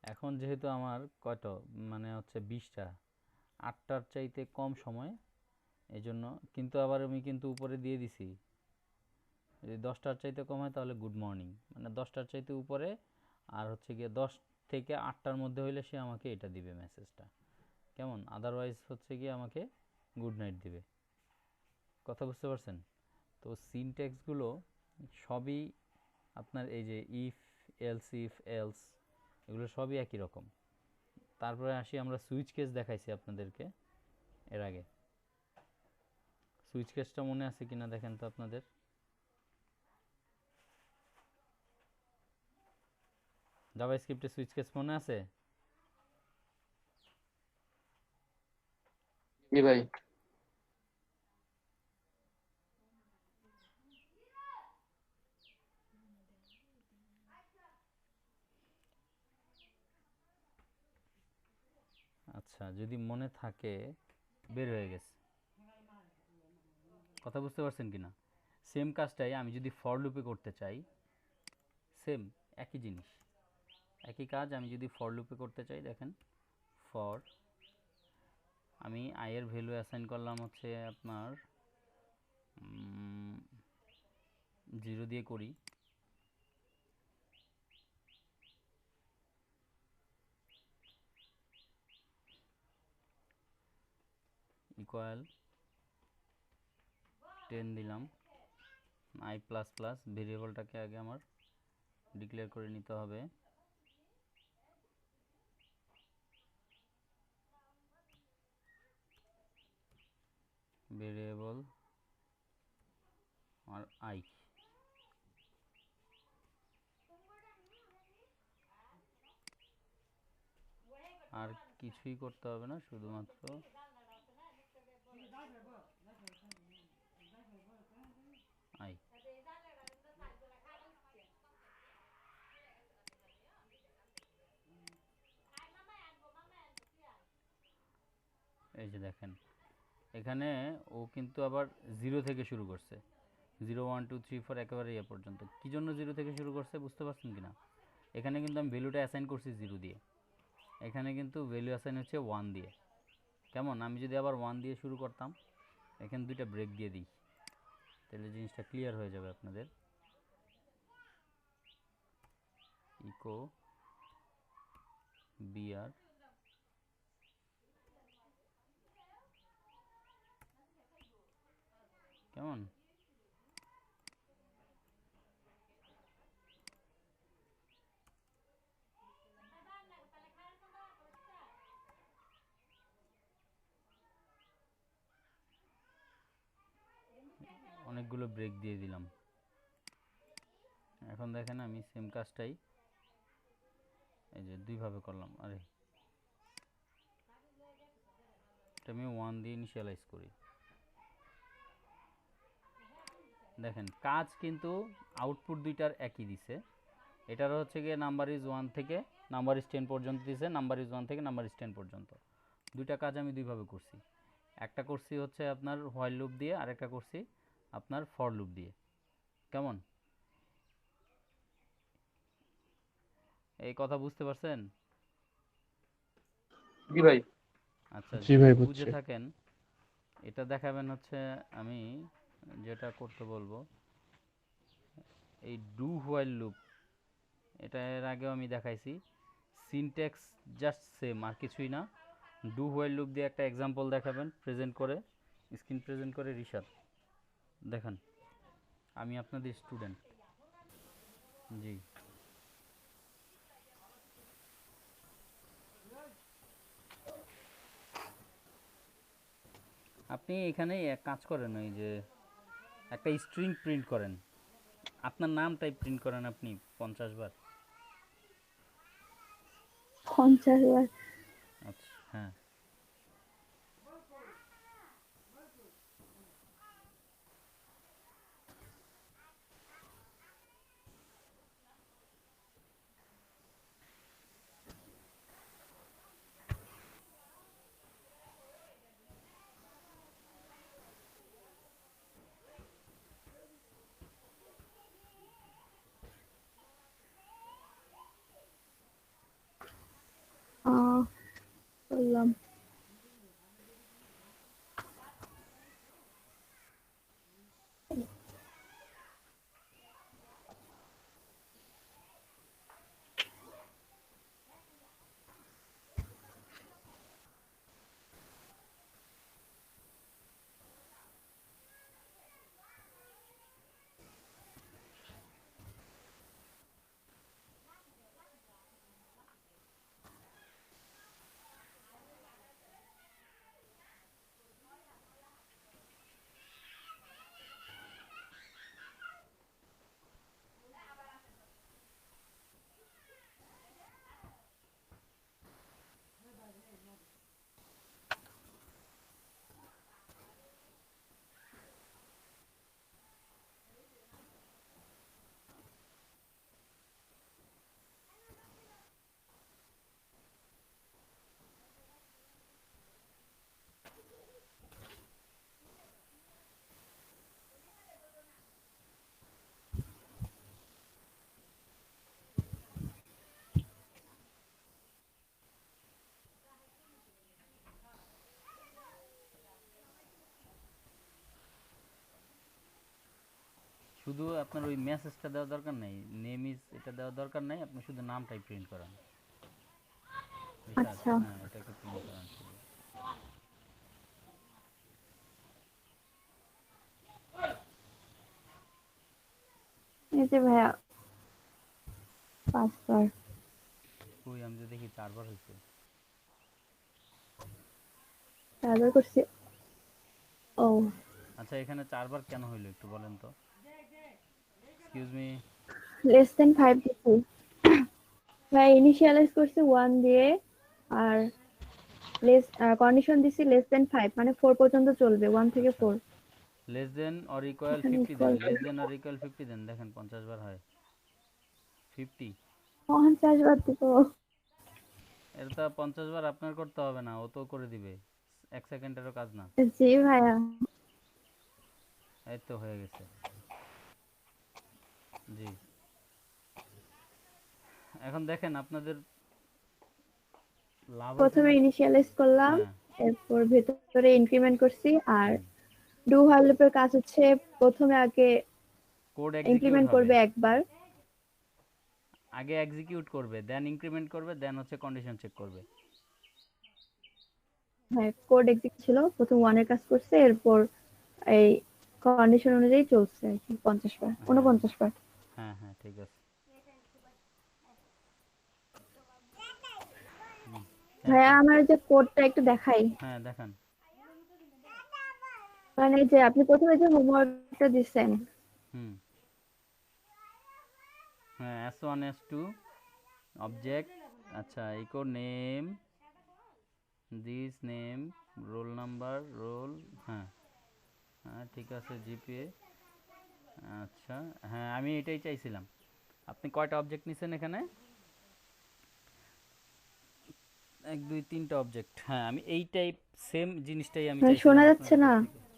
এখন যেহেতু আমার কত মানে হচ্ছে 20টা, 8টার চাইতে কম সময়, এই জন্য কিন্তু আবার আমি কিন্তু উপরে দিয়ে দিছি, যদি 10টার চাইতে কম হয় তাহলে গুড মর্নিং, মানে 10টার চাইতে উপরে আর হচ্ছে গিয়ে 10 থেকে 8টার মধ্যে হইলে সে আমাকে এটা দিবে মেসেজটা, কেমন? আদারওয়াইজ হচ্ছে গিয়ে আমাকে গুড নাইট দিবে। কথা বুঝতে পারছেন? তো সিনট্যাক্সগুলো সবই আপনার এই যে ইফ, এলস ইফ, এলস, এগুলো সবই একই রকম। তারপরে আসি আমরা সুইচ কেস দেখাইছি আপনাদেরকে এর আগে। সুইচ কেসটা মনে আছে কিনা দেখেন তো আপনাদের। জাভাস্ক্রিপ্টে সুইচ কেস মনে আছে? জি ভাই। আচ্ছা, যদি মনে থাকে, বের হয়ে গেছে। কথা বুঝতে পারছেন কিনা? সেম কাজটাই আমি যদি ফর লুপে করতে চাই, সেম একই জিনিস, একই কাজ আমি যদি ফর লুপে করতে চাই, দেখেন ফর, আমি আই এর ভ্যালু অ্যাসাইন করলাম হচ্ছে আপনার 0 দিয়ে করি, ইকুয়াল 10 দিলাম, আই প্লাস প্লাস, ভেরিয়েবলটাকে আগে আমার ডিক্লেয়ার করে নিতে হবে, ভেরিয়েবল আর আই, আর কিছুই করতে হবে না, শুধুমাত্র আই। এই যে দেখেন এখানে ও কিন্তু আবার 0 থেকে শুরু করছে, 0 1 2 3 4 একেবারে ইয়ে পর্যন্ত। কি জন্য 0 থেকে শুরু করছে বুঝতে পারছেন কিনা? এখানে কিন্তু আমি ভ্যালুটা অ্যাসাইন করছি 0 দিয়ে, এখানে কিন্তু ভ্যালু অ্যাসাইন হচ্ছে 1 দিয়ে। কেমন? আমি যদি আবার 1 দিয়ে শুরু করতাম, এখানে দুইটা ব্রেক দিয়ে দিই, তাহলে জিনিসটা ক্লিয়ার হয়ে যাবে আপনাদের। ইকো বিআর, কেমন? অনেকগুলো ব্রেক দিয়ে দিলাম। এখন দেখেন আমি সেম কাজটাই এই যে দুইভাবে করলাম। আরে এটা আমি 1 দিয়ে ইনিশিয়ালাইজ করি, দেখেন কাজ কিন্তু আউটপুট দুইটার একই দিছে। এটার হচ্ছে গিয়ে নাম্বার ইজ 1 থেকে নাম্বার ইজ 10 পর্যন্ত দিছে, নাম্বার ইজ 1 থেকে নাম্বার ইজ 10 পর্যন্ত। দুইটা কাজ আমি দুইভাবে করছি, একটা করছি হচ্ছে আপনার হোয়াইল লুপ দিয়ে, আর একটা করছি আপনার ফর লুপ দিয়ে। কেমন? এই কথা বুঝতে পারছেন? জি ভাই। আচ্ছা, জি যদি ভাই, বুঝে বুঝছি। থাকেন এটা দেখাবেন হচ্ছে আমি যেটা করতে বলবো, এই ডু হোয়াইল লুপ, এটা এর আগেও আমি দেখাইছি। সিনট্যাক্স জাস্ট সেম, আর কিছুই না। ডু হোয়াইল লুপ দিয়ে একটা এক্সাম্পল দেখাবেন প্রেজেন্ট করে, স্ক্রিন প্রেজেন্ট করে। রিশাদ দেখান, আমি আপনাদের স্টুডেন্ট। জি, আপনি এখানে এক কাজ করেন, ওই যে একটা স্ট্রিং প্রিন্ট করেন, আপনার নামটাই প্রিন্ট করেন আপনি 50 বার। 50 বার? আচ্ছা, হ্যাঁ। শুধু আপনার ওই মেসেজটা দেওয়া দরকার নাই, নেম ইজ এটা দেওয়া দরকার নাই, আপনি শুধু নামটাই প্রিন্ট করান। রিশাদ, আচ্ছা হ্যাঁ এটাকে প্রিন্ট করান শুধু। এই যে ভাইয়া 5 বার। কই আমি তো দেখি 4 বার হয়েছে। 4 বার করছি। ও আচ্ছা এখানে 4 বার কেন হইলো একটু বলেন তো? Excuse me. লেস দেন 5 দিছি ভাই, ইনিশিয়ালাইজ করছি 1 দিয়ে, আর লেস কন্ডিশন দিছি লেস দেন 5, মানে 4 পর্যন্ত চলবে, 1 থেকে আচ্ছা 4। লেস দেন অর ইকুয়াল এখানে 50 than, equal less than or equal 50 than, দেখেন 50 বার হয়। 50 50 বার দিব। এটা তো 50 বার আপনার করতে হবে না, ও তো করে দিবে, 1 সেকেন্ডেরও কাজ না। জি ভাইয়া। এই তো হয়ে গেছে। জি এখন দেখেন আপনাদের লাভ হয়েছে প্রথমে না? ইনিশিয়ালাইজ করলাম, হ্যাঁ। এরপর ভেতরে ইনক্রিমেন্ট করছি, আর হুম। ডু হোয়াইল লুপের কাজ হচ্ছে প্রথমে আগে কোড এক্সিকিউট ইমপ্লিমেন্ট হবে, করবে একবার, আগে এক্সিকিউট করবে, দেন ইনক্রিমেন্ট করবে, দেন হচ্ছে কন্ডিশন চেক করবে। হ্যাঁ কোড এক্সিকিউট ছিল, প্রথম 1 এর কাজ করছে, এরপর এই কন্ডিশন অনুযায়ী চলছে আর কি 50 বার, হ্যাঁ 49 বার। হ্যাঁ হ্যাঁ ঠিক আছে। ভাইয়া এরপর আমার যে কোডটা একটু দেখাই, হ্যাঁ দেখান। মানে যে আপনি প্রথমে যে হোমওয়ার্কটা দিচ্ছেন, হুম। হ্যাঁ s1 s2 অবজেক্ট, আচ্ছা echo name, this name, roll number, roll, হ্যাঁ হ্যাঁ ঠিক আছে, জিপিএ, আচ্ছা হ্যাঁ আমি এটাই চাইছিলাম। আপনি কয়টা অবজেক্ট নিছেন এখানে? 1 2 3টা অবজেক্ট, হ্যাঁ আমি এই টাইপ সেম জিনিসটাই আমি ভাই শোনা চাইছিলাম যাচ্ছে আপনাদের না? কাছ থেকে।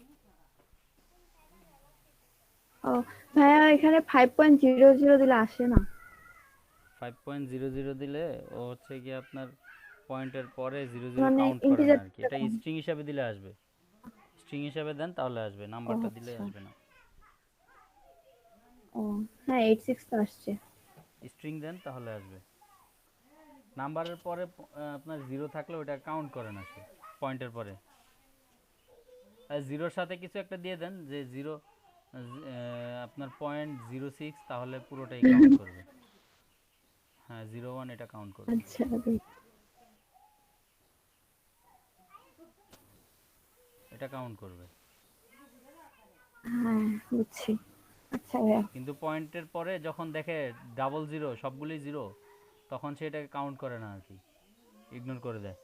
ও ভাইয়া এখানে 5.00 দিলে আসে না। 5.00 দিলে ও হচ্ছে কি আপনার পয়েন্টের পরে 00 মানে কাউন্ট করে না ইন্টিজার। আর কি, এটা স্ট্রিং হিসাবে দিলে আসবে। স্ট্রিং হিসাবে দেন তাহলে আসবে, ও নাম্বারটা দিলে আচ্ছা। আসবে না। ও হ্যাঁ 86 তো আসছে। স্ট্রিং দেন তাহলে আসবে। নাম্বারের পরে আপনার 0 থাকলে ওটা কাউন্ট করে না সে, পয়েন্টের পরে। আর 0-র সাথে কিছু একটা দিয়ে দেন যে 0 আপনার 0.06, তাহলে পুরোটাই কাউন্ট করবে। হ্যাঁ 01 এটা কাউন্ট করবে। আচ্ছা এটা কাউন্ট করবে। হ্যাঁ বুঝছি। আচ্ছা ভাইয়া। কিন্তু পয়েন্টের পরে যখন দেখে ডাবল জিরো, সবগুলোই জিরো, তখন সে এটাকে কাউন্ট করে না আর কি, ইগনোর করে দেয়।